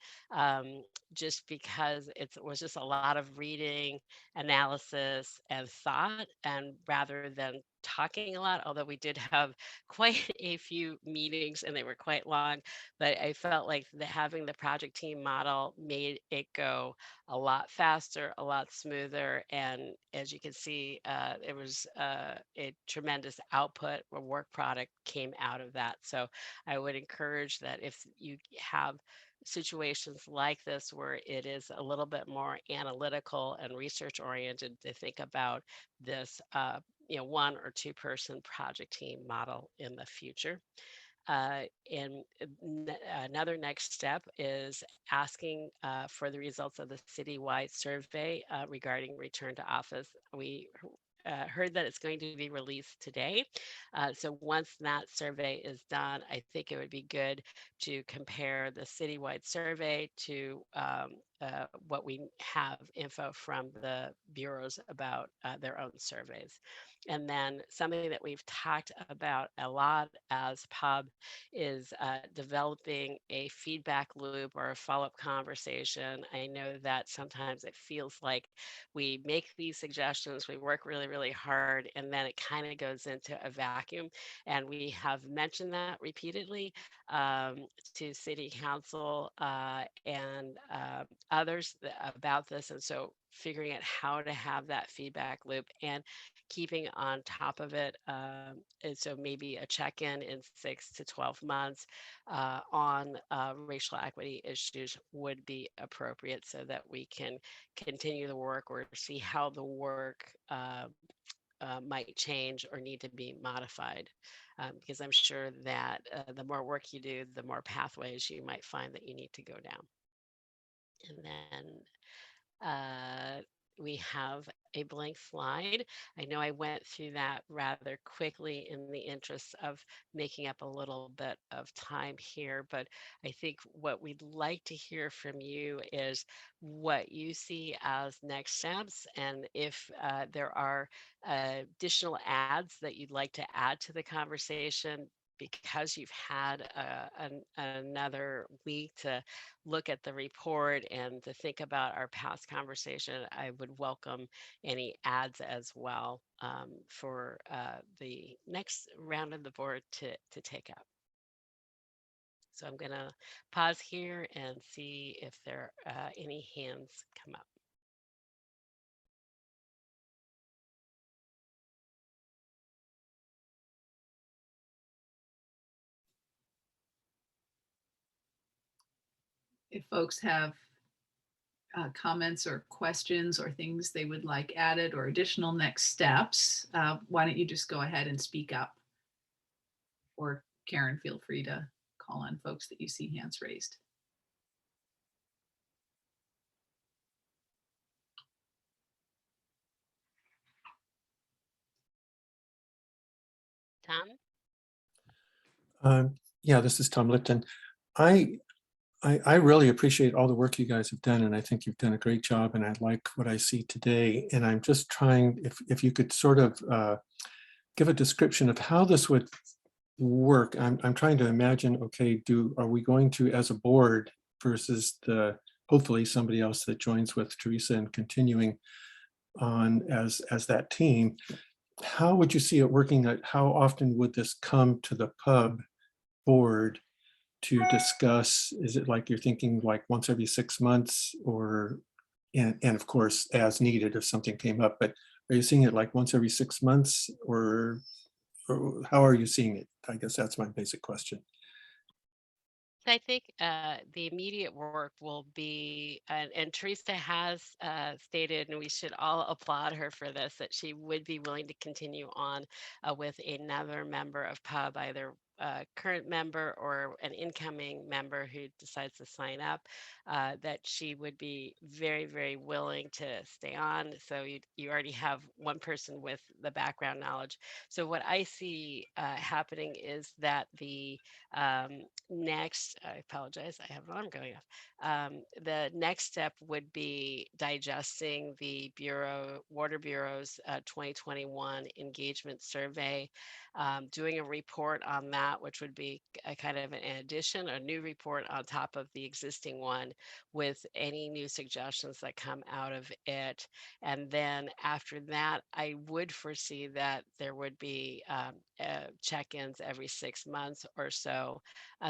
just because it was just a lot of reading, analysis, and thought, and rather than talking a lot, although we did have quite a few meetings and they were quite long, but I felt like having the project team model made it go a lot faster, a lot lot smoother. And as you can see, it was a tremendous output or work product came out of that. So I would encourage that if you have situations like this where it is a little bit more analytical and research oriented, to think about this one or two person project team model in the future. And another next step is asking for the results of the citywide survey regarding return to office. We heard that it's going to be released today. So once that survey is done, I think it would be good to compare the citywide survey to what we have info from the bureaus about their own surveys. And then something that we've talked about a lot as PUB is developing a feedback loop or a follow-up conversation. I know that sometimes it feels like we make these suggestions, we work really, really hard, and then it kind of goes into a vacuum. And we have mentioned that repeatedly to City Council and others about this. And so figuring out how to have that feedback loop and keeping on top of it. And so maybe a check-in in 6 to 12 months on racial equity issues would be appropriate, so that we can continue the work or see how the work might change or need to be modified. Because I'm sure that the more work you do, the more pathways you might find that you need to go down. And then we have a blank slide. I know I went through that rather quickly in the interest of making up a little bit of time here, but I think what we'd like to hear from you is what you see as next steps, and if there are additional adds that you'd like to add to the conversation, because you've had another week to look at the report and to think about our past conversation. I would welcome any ads as well for the next round of the board to take up. So I'm going to pause here and see if there are any hands come up. If folks have comments or questions or things they would like added or additional next steps, why don't you just go ahead and speak up? Or Karen, feel free to call on folks that you see hands raised. Tom? Yeah, this is Tom Lipton. I really appreciate all the work you guys have done, and I think you've done a great job, and I like what I see today. And I'm just trying, if you could sort of give a description of how this would work. I'm trying to imagine, okay, are we going to, as a board versus hopefully somebody else that joins with Teresa and continuing on as that team, how would you see it working? How often would this come to the PUB board to discuss? Is it like you're thinking like once every 6 months, or and of course as needed if something came up, but are you seeing it like once every 6 months, or how are you seeing it? I guess that's my basic question. I think the immediate work will be, and Teresa has stated, and we should all applaud her for this, that she would be willing to continue on with another member of PUB, either a current member or an incoming member who decides to sign up, that she would be very, very willing to stay on. So you already have one person with the background knowledge. So what I see happening is that the next, I apologize, I have an alarm going off. The next step would be digesting the Water Bureau's 2021 engagement survey, doing a report on that, which would be a kind of an addition, a new report on top of the existing one with any new suggestions that come out of it. And then after that, I would foresee that there would be check-ins every 6 months or so,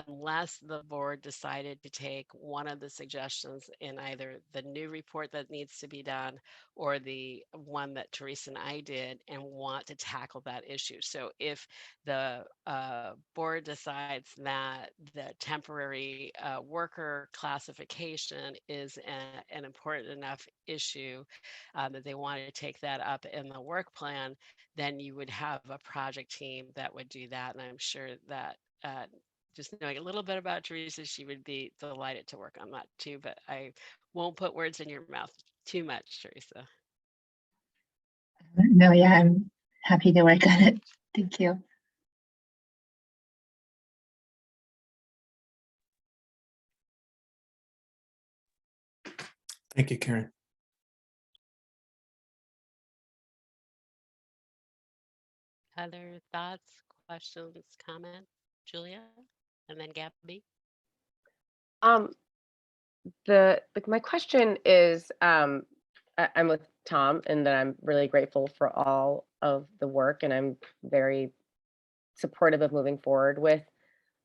unless the board decided to take one of the suggestions in either the new report that needs to be done or the one that Teresa and I did and want to tackle that issue. So if the board decides that the temporary worker classification is an important enough issue that they want to take that up in the work plan, then you would have a project team that would do that. And I'm sure that just knowing a little bit about Teresa, she would be delighted to work on that too. But I won't put words in your mouth too much, Teresa. No, yeah, I'm happy to work on it. Thank you. Thank you, Karen. Other thoughts, questions, comments, Julia, and then Gabby? My question is, I'm with Tom and that I'm really grateful for all of the work and I'm very supportive of moving forward with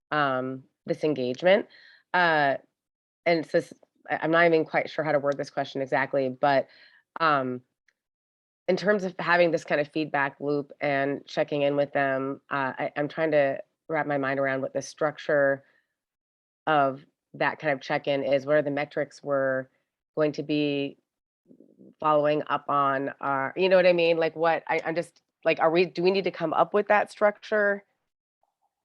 this engagement. And it's this, I'm not even quite sure how to word this question exactly, but in terms of having this kind of feedback loop and checking in with them, I'm trying to wrap my mind around what the structure of that kind of check-in is. What are the metrics we're going to be following up on? You know what I mean? Like what I'm just like, do we need to come up with that structure?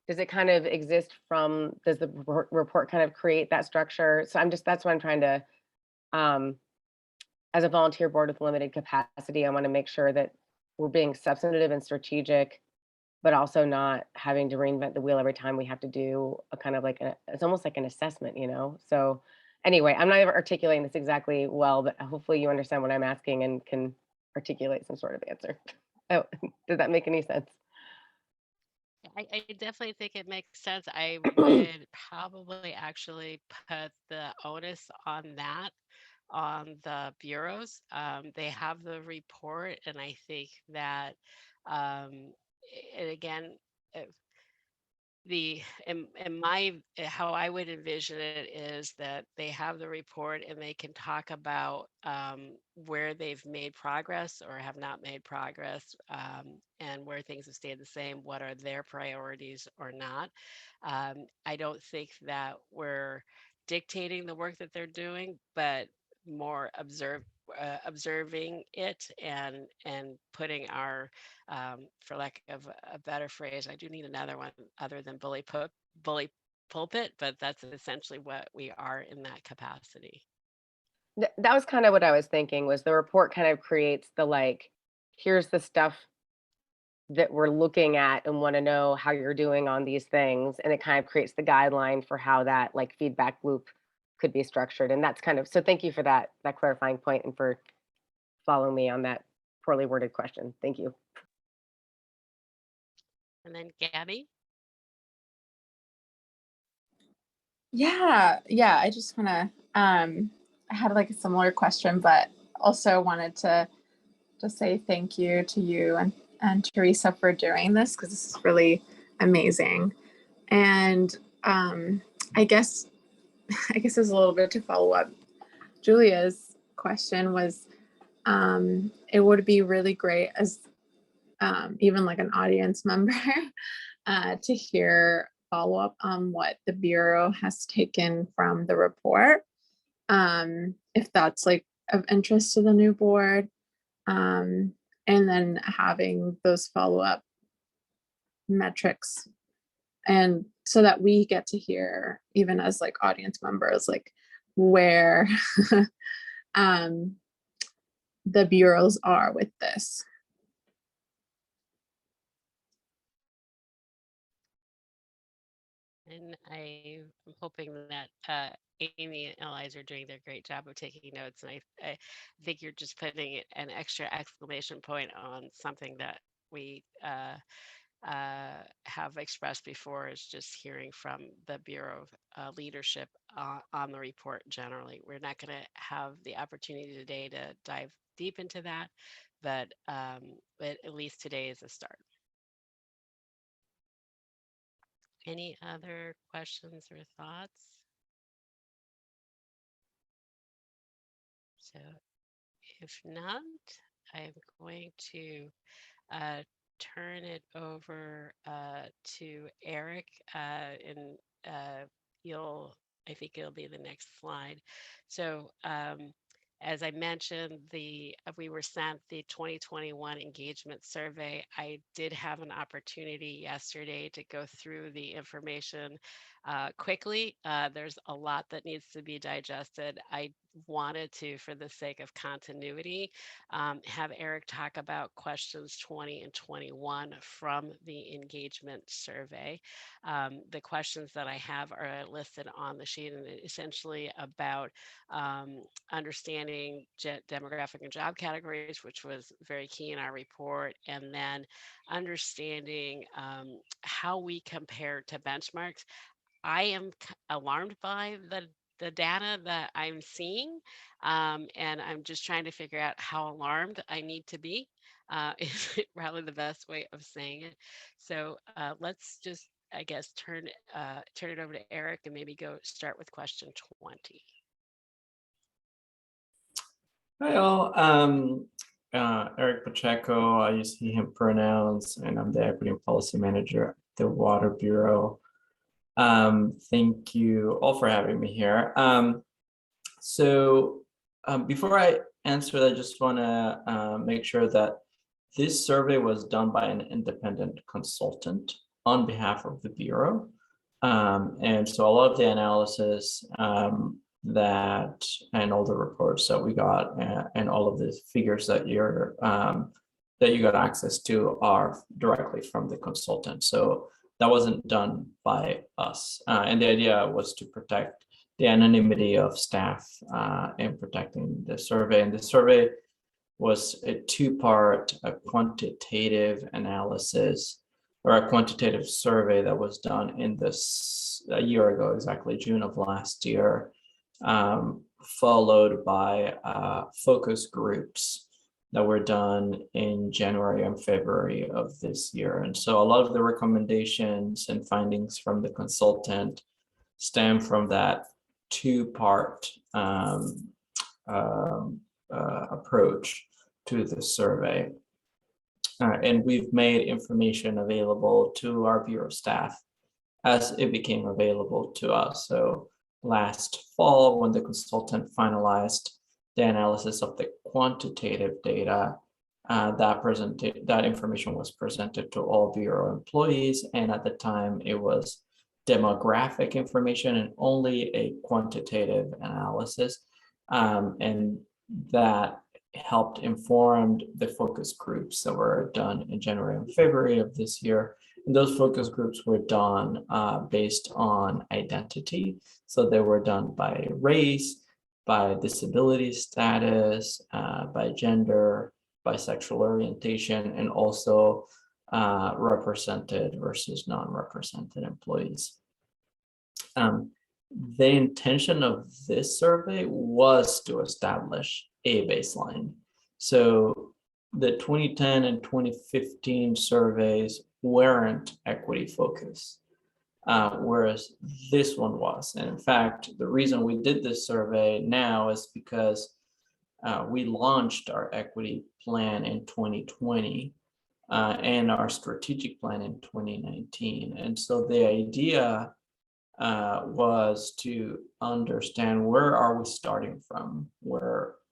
Does it kind of exist from, does the report kind of create that structure? So that's what I'm trying to, as a volunteer board with limited capacity, I want to make sure that we're being substantive and strategic, but also not having to reinvent the wheel every time we have to do a kind of like, it's almost like an assessment, you know? So anyway, I'm not ever articulating this exactly well, but hopefully you understand what I'm asking and can articulate some sort of answer. Oh, did that make any sense? I definitely think it makes sense. I would probably actually put the onus on that on the bureaus. They have the report, and I think that, and again, in my how I would envision it is that they have the report and they can talk about where they've made progress or have not made progress, and where things have stayed the same, what are their priorities or not. I don't think that we're dictating the work that they're doing, but more observing it and putting our, for lack of a better phrase, I do need another one other than bully pulpit, but that's essentially what we are in that capacity. That was kind of what I was thinking, was the report kind of creates the like, here's the stuff that we're looking at and want to know how you're doing on these things. And it kind of creates the guideline for how that like feedback loop could be structured. And that's kind of, so thank you for that clarifying point and for following me on that poorly worded question. Thank you. And then Gabby? Yeah, I just want to, I had like a similar question, but also wanted to just say thank you to you and Teresa for doing this, because this is really amazing. And I guess there's a little bit to follow up. Julia's question was, it would be really great as even like an audience member to hear follow up on what the Bureau has taken from the report, if that's like of interest to the new board, and then having those follow up metrics, and so that we get to hear, even as like audience members, like where the bureaus are with this. And I'm hoping that Amy and Eliza are doing their great job of taking notes. And I think you're just putting an extra exclamation point on something that we have expressed before, is just hearing from the Bureau leadership on the report generally. We're not going to have the opportunity today to dive deep into that, but at least today is a start. any other questions or thoughts? So if not, I'm going to turn it over to Eric, and I think it'll be the next slide. So as I mentioned, we were sent the 2021 engagement survey. I did have an opportunity yesterday to go through the information quickly. There's a lot that needs to be digested. I wanted to, for the sake of continuity, have Eric talk about questions 20 and 21 from the engagement survey. The questions that I have are listed on the sheet, and essentially about understanding demographic and job categories, which was very key in our report, and then understanding how we compare to benchmarks. I am alarmed by the data that I'm seeing, and I'm just trying to figure out how alarmed I need to be. Is probably the best way of saying it. So let's just, I guess, turn it over to Eric and maybe go start with question 20. Hi all, Eric Pacheco, I use he, him pronouns, and I'm the Equity and Policy Manager at the Water Bureau. Thank you all for having me here. Before I answer that, I just want to make sure that this survey was done by an independent consultant on behalf of the Bureau. And so a lot of the analysis and all the reports that we got and all of the figures that you got access to are directly from the consultant. So that wasn't done by us. And the idea was to protect the anonymity of staff and protecting the survey. And the survey was a two-part, a quantitative analysis or a quantitative survey that was done in a year ago, exactly June of last year, followed by focus groups that were done in January and February of this year. And so a lot of the recommendations and findings from the consultant stem from that two-part approach to the survey. And we've made information available to our Bureau staff as it became available to us. So last fall, when the consultant finalized the analysis of the quantitative data, that information was presented to all Bureau employees, and at the time it was demographic information and only a quantitative analysis, and that helped inform the focus groups that were done in January and February of this year. And those focus groups were done based on identity. So they were done by race, by disability status, by gender, by sexual orientation, and also represented versus non-represented employees. The intention of this survey was to establish a baseline. So the 2010 and 2015 surveys weren't equity focused, whereas this one was. And in fact, the reason we did this survey now is because we launched our equity plan in 2020 and our strategic plan in 2019. And so the idea was to understand where are we starting from,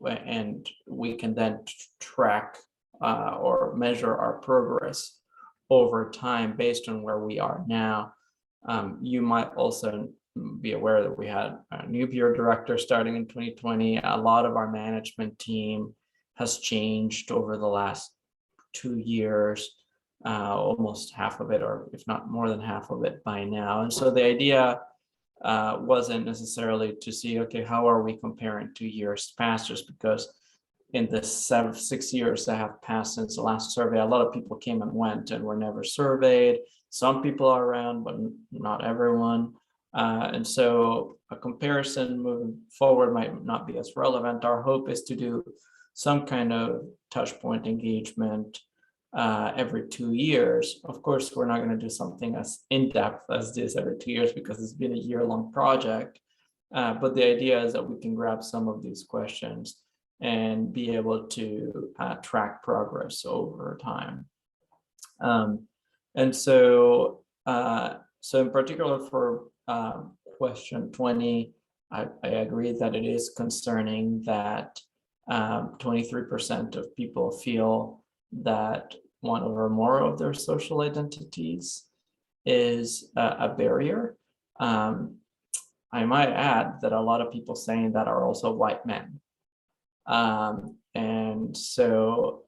and we can then track or measure our progress over time based on where we are now. You might also be aware that we had a new Bureau director starting in 2020. A lot of our management team has changed over the last 2 years, almost half of it, or if not more than half of it by now. And so the idea wasn't necessarily to see, okay, how are we comparing 2 years past, just because in the 6 years that have passed since the last survey, a lot of people came and went and were never surveyed. Some people are around, but not everyone. And so a comparison moving forward might not be as relevant. Our hope is to do some kind of touch point engagement every 2 years. Of course, we're not going to do something as in-depth as this every 2 years because it's been a year-long project. But the idea is that we can grab some of these questions and be able to track progress over time. And so in particular for question 20, I agree that it is concerning that 23% of people feel that one or more of their social identities is a barrier. I might add that a lot of people saying that are also white men. And so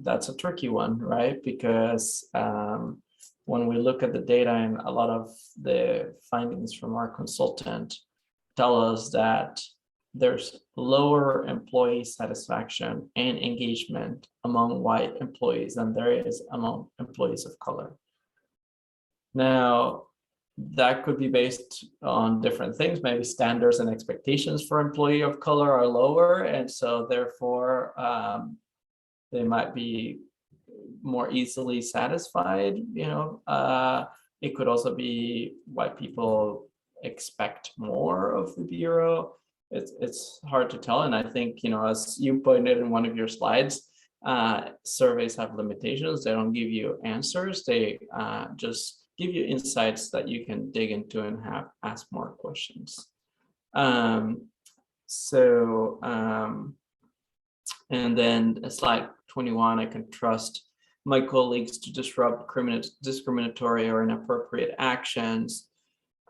that's a tricky one, right? Because when we look at the data, and a lot of the findings from our consultant tell us that there's lower employee satisfaction and engagement among white employees than there is among employees of color. Now, that could be based on different things. Maybe standards and expectations for employee of color are lower, and so therefore they might be more easily satisfied. It could also be white people expect more of the Bureau. It's hard to tell, and I think, as you pointed in one of your slides, surveys have limitations. They don't give you answers. They just give you insights that you can dig into and ask more questions. And then slide 21, I can trust my colleagues to disrupt discriminatory or inappropriate actions.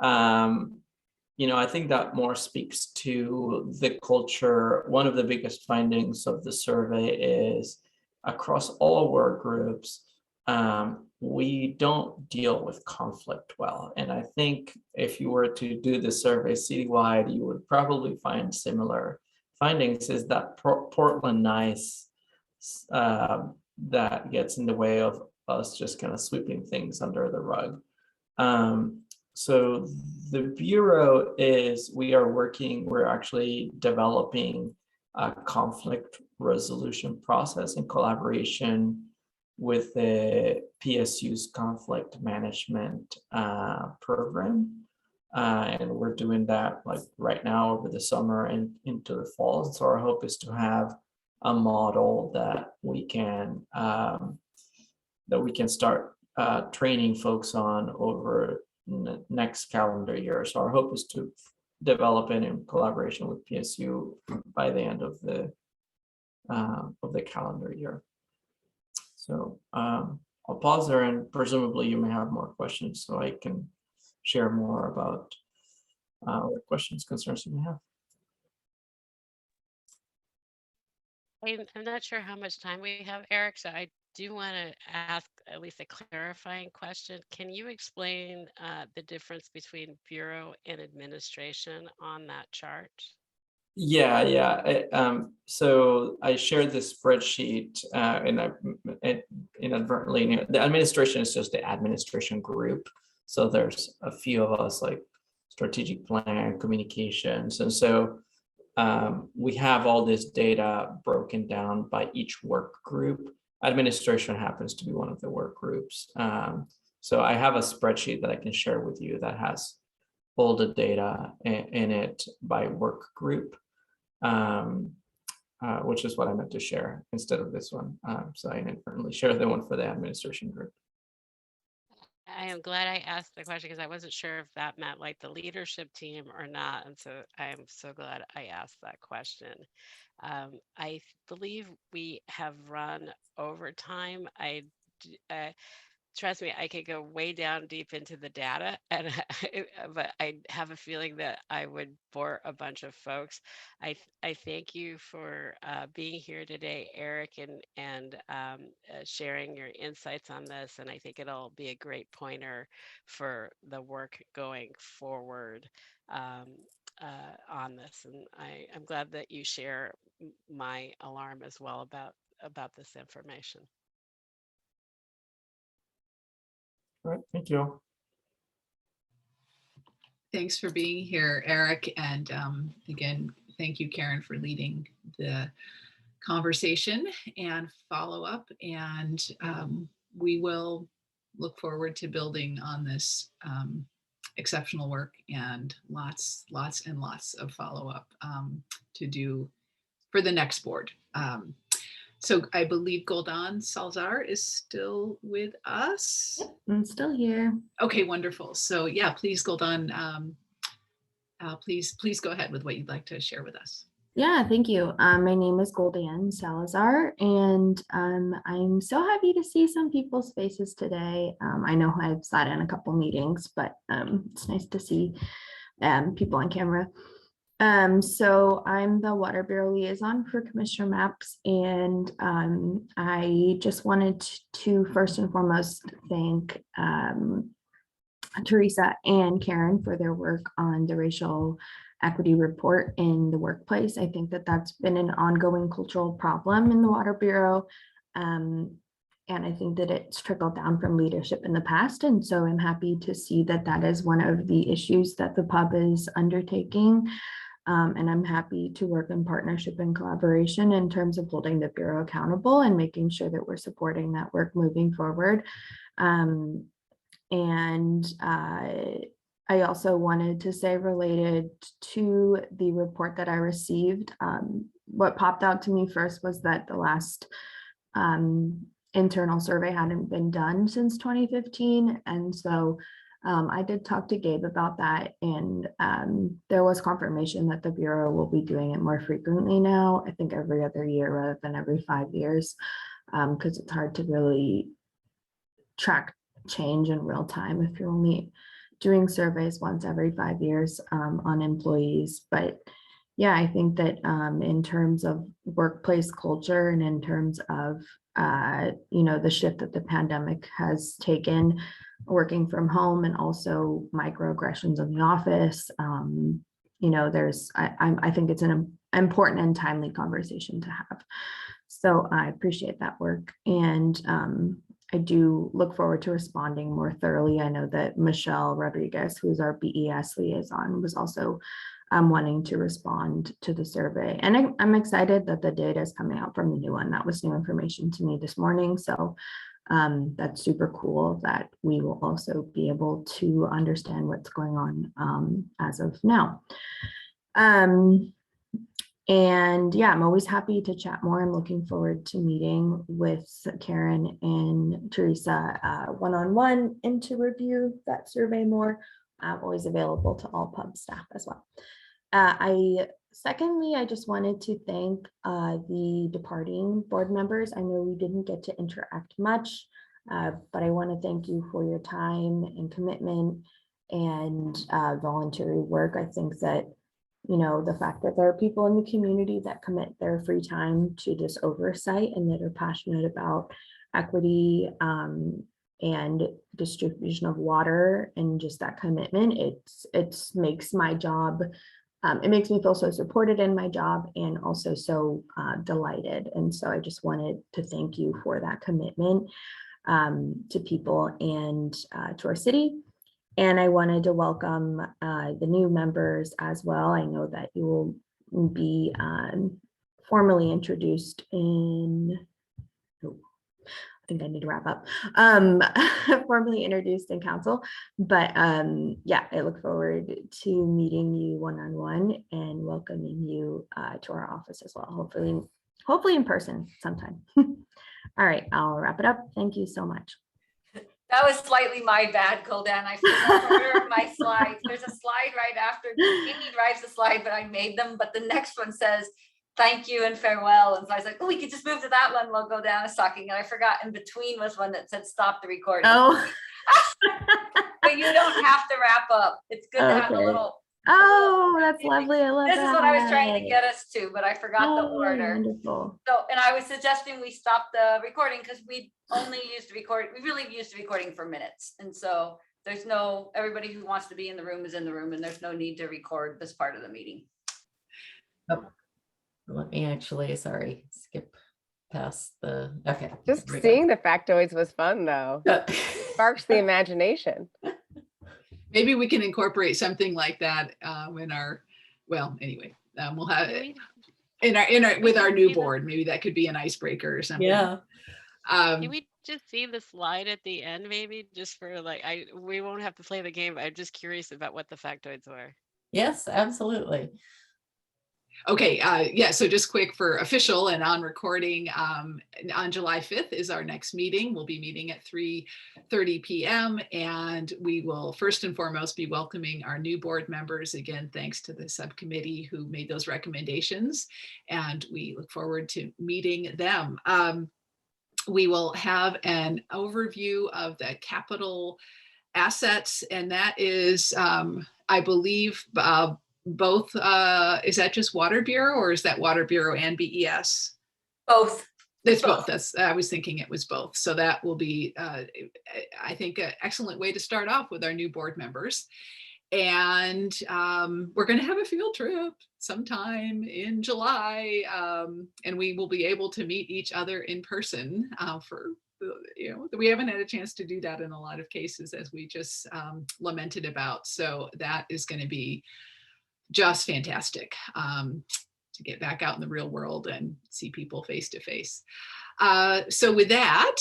I think that more speaks to the culture. One of the biggest findings of the survey is across all work groups, we don't deal with conflict well. And I think if you were to do the survey citywide, you would probably find similar findings, is that Portland nice that gets in the way of us just kind of sweeping things under the rug. So the Bureau we're actually developing a conflict resolution process in collaboration with the PSU's conflict management program. And we're doing that like right now over the summer and into the fall. So our hope is to have a model that we can start training folks on over next calendar year. So our hope is to develop it in collaboration with PSU by the end of the calendar year. So I'll pause there, and presumably you may have more questions, so I can share more about what questions, concerns you may have. I'm not sure how much time we have, Eric, so I do want to ask at least a clarifying question. Can you explain the difference between Bureau and administration on that chart? Yeah. So I shared this spreadsheet and inadvertently, the administration is just the administration group. So there's a few of us, like strategic plan, communications. And so we have all this data broken down by each work group. Administration happens to be one of the work groups. So I have a spreadsheet that I can share with you that has all the data in it by work group, which is what I meant to share instead of this one. So I inadvertently shared the one for the administration group. I am glad I asked the question because I wasn't sure if that meant like the leadership team or not. And so I'm so glad I asked that question. I believe we have run over time. Trust me, I could go way down deep into the data, but I have a feeling that I would bore a bunch of folks. I thank you for being here today, Eric, and sharing your insights on this. And I think it'll be a great pointer for the work going forward on this. And I'm glad that you share my alarm as well about this information. All right, thank you. Thanks for being here, Eric. And again, thank you, Karen, for leading the conversation and follow up. And we will look forward to building on this exceptional work, and lots and lots of follow up to do for the next board. So I believe Guldan Salazar is still with us. Yep, I'm still here. Okay, wonderful. So yeah, please, Guldan, please go ahead with what you'd like to share with us. Yeah, thank you. My name is Guldan Salazar, and I'm so happy to see some people's faces today. I know I've sat in a couple meetings, but it's nice to see people on camera. So I'm the Water Bureau liaison for Commissioner Maps, and I just wanted to first and foremost thank Teresa and Karen for their work on the racial equity report in the workplace. I think that that's been an ongoing cultural problem in the Water Bureau. And I think that it's trickled down from leadership in the past. And so I'm happy to see that that is one of the issues that the pub is undertaking. And I'm happy to work in partnership and collaboration in terms of holding the Bureau accountable and making sure that we're supporting that work moving forward. I also wanted to say, related to the report that I received, what popped out to me first was that the last internal survey hadn't been done since 2015. And so I did talk to Gabe about that, and there was confirmation that the Bureau will be doing it more frequently now. I think every other year rather than every 5 years, because it's hard to really track change in real time if you're only doing surveys once every 5 years on employees. But yeah, I think that in terms of workplace culture and in terms of the shift that the pandemic has taken, working from home, and also microaggressions in the office, I think it's an important and timely conversation to have. So I appreciate that work, and I do look forward to responding more thoroughly. I know that Michelle Rodriguez, who's our BES liaison, was also wanting to respond to the survey. And I'm excited that the data is coming out from the new one. That was new information to me this morning. So that's super cool that we will also be able to understand what's going on as of now. And yeah, I'm always happy to chat more. I'm looking forward to meeting with Karen and Teresa one-on-one and to review that survey more. I'm always available to all pub staff as well. Secondly, I just wanted to thank the departing board members. I know we didn't get to interact much, but I want to thank you for your time and commitment and voluntary work. I think that the fact that there are people in the community that commit their free time to this oversight and that are passionate about equity and distribution of water, and just that commitment, it makes my job, it makes me feel so supported in my job and also so delighted. And so I just wanted to thank you for that commitment to people and to our city. And I wanted to welcome the new members as well. I know that you will be formally introduced in, I think I need to wrap up, formally introduced in council. But yeah, I look forward to meeting you one-on-one and welcoming you to our office as well, hopefully in person sometime. All right, I'll wrap it up. Thank you so much. That was slightly my bad, Guldan. I forgot to order my slides. There's a slide right after. Amy drives the slide, but I made them. But the next one says, thank you and farewell. And so I was like, oh, we could just move to that one while Guldan is talking. And I forgot in between was one that said, stop the recording. Oh. But you don't have to wrap up. It's good to have a little. Oh, that's lovely. I love that. This is what I was trying to get us to, but I forgot the order. Wonderful. So, and I was suggesting we stop the recording because we only used to record, we really used the recording for minutes. And so there's no, everybody who wants to be in the room is in the room, and there's no need to record this part of the meeting. Oh, let me actually, skip past the, okay. Just seeing the factoids was fun though. Sparks the imagination. Maybe we can incorporate something like that in our, well, anyway, we'll have it. with our new board. Maybe that could be an icebreaker or something. Yeah. Can we just see the slide at the end, maybe, just for like, we won't have to play the game. I'm just curious about what the factoids were. Yes, absolutely. Okay, yeah, so just quick for official and on recording, on July 5th is our next meeting. We'll be meeting at 3:30 p.m. and we will first and foremost be welcoming our new board members. Again, thanks to the subcommittee who made those recommendations, and we look forward to meeting them. We will have an overview of the capital assets, and that is, I believe, both, is that just Water Bureau or is that Water Bureau and BES? Both. It's both. I was thinking it was both. So that will be, I think, an excellent way to start off with our new board members. And we're going to have a field trip sometime in July, and we will be able to meet each other in person we haven't had a chance to do that in a lot of cases, as we just lamented about. So that is going to be just fantastic to get back out in the real world and see people face to face. So with that,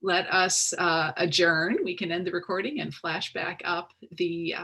let us adjourn. We can end the recording and flash back up the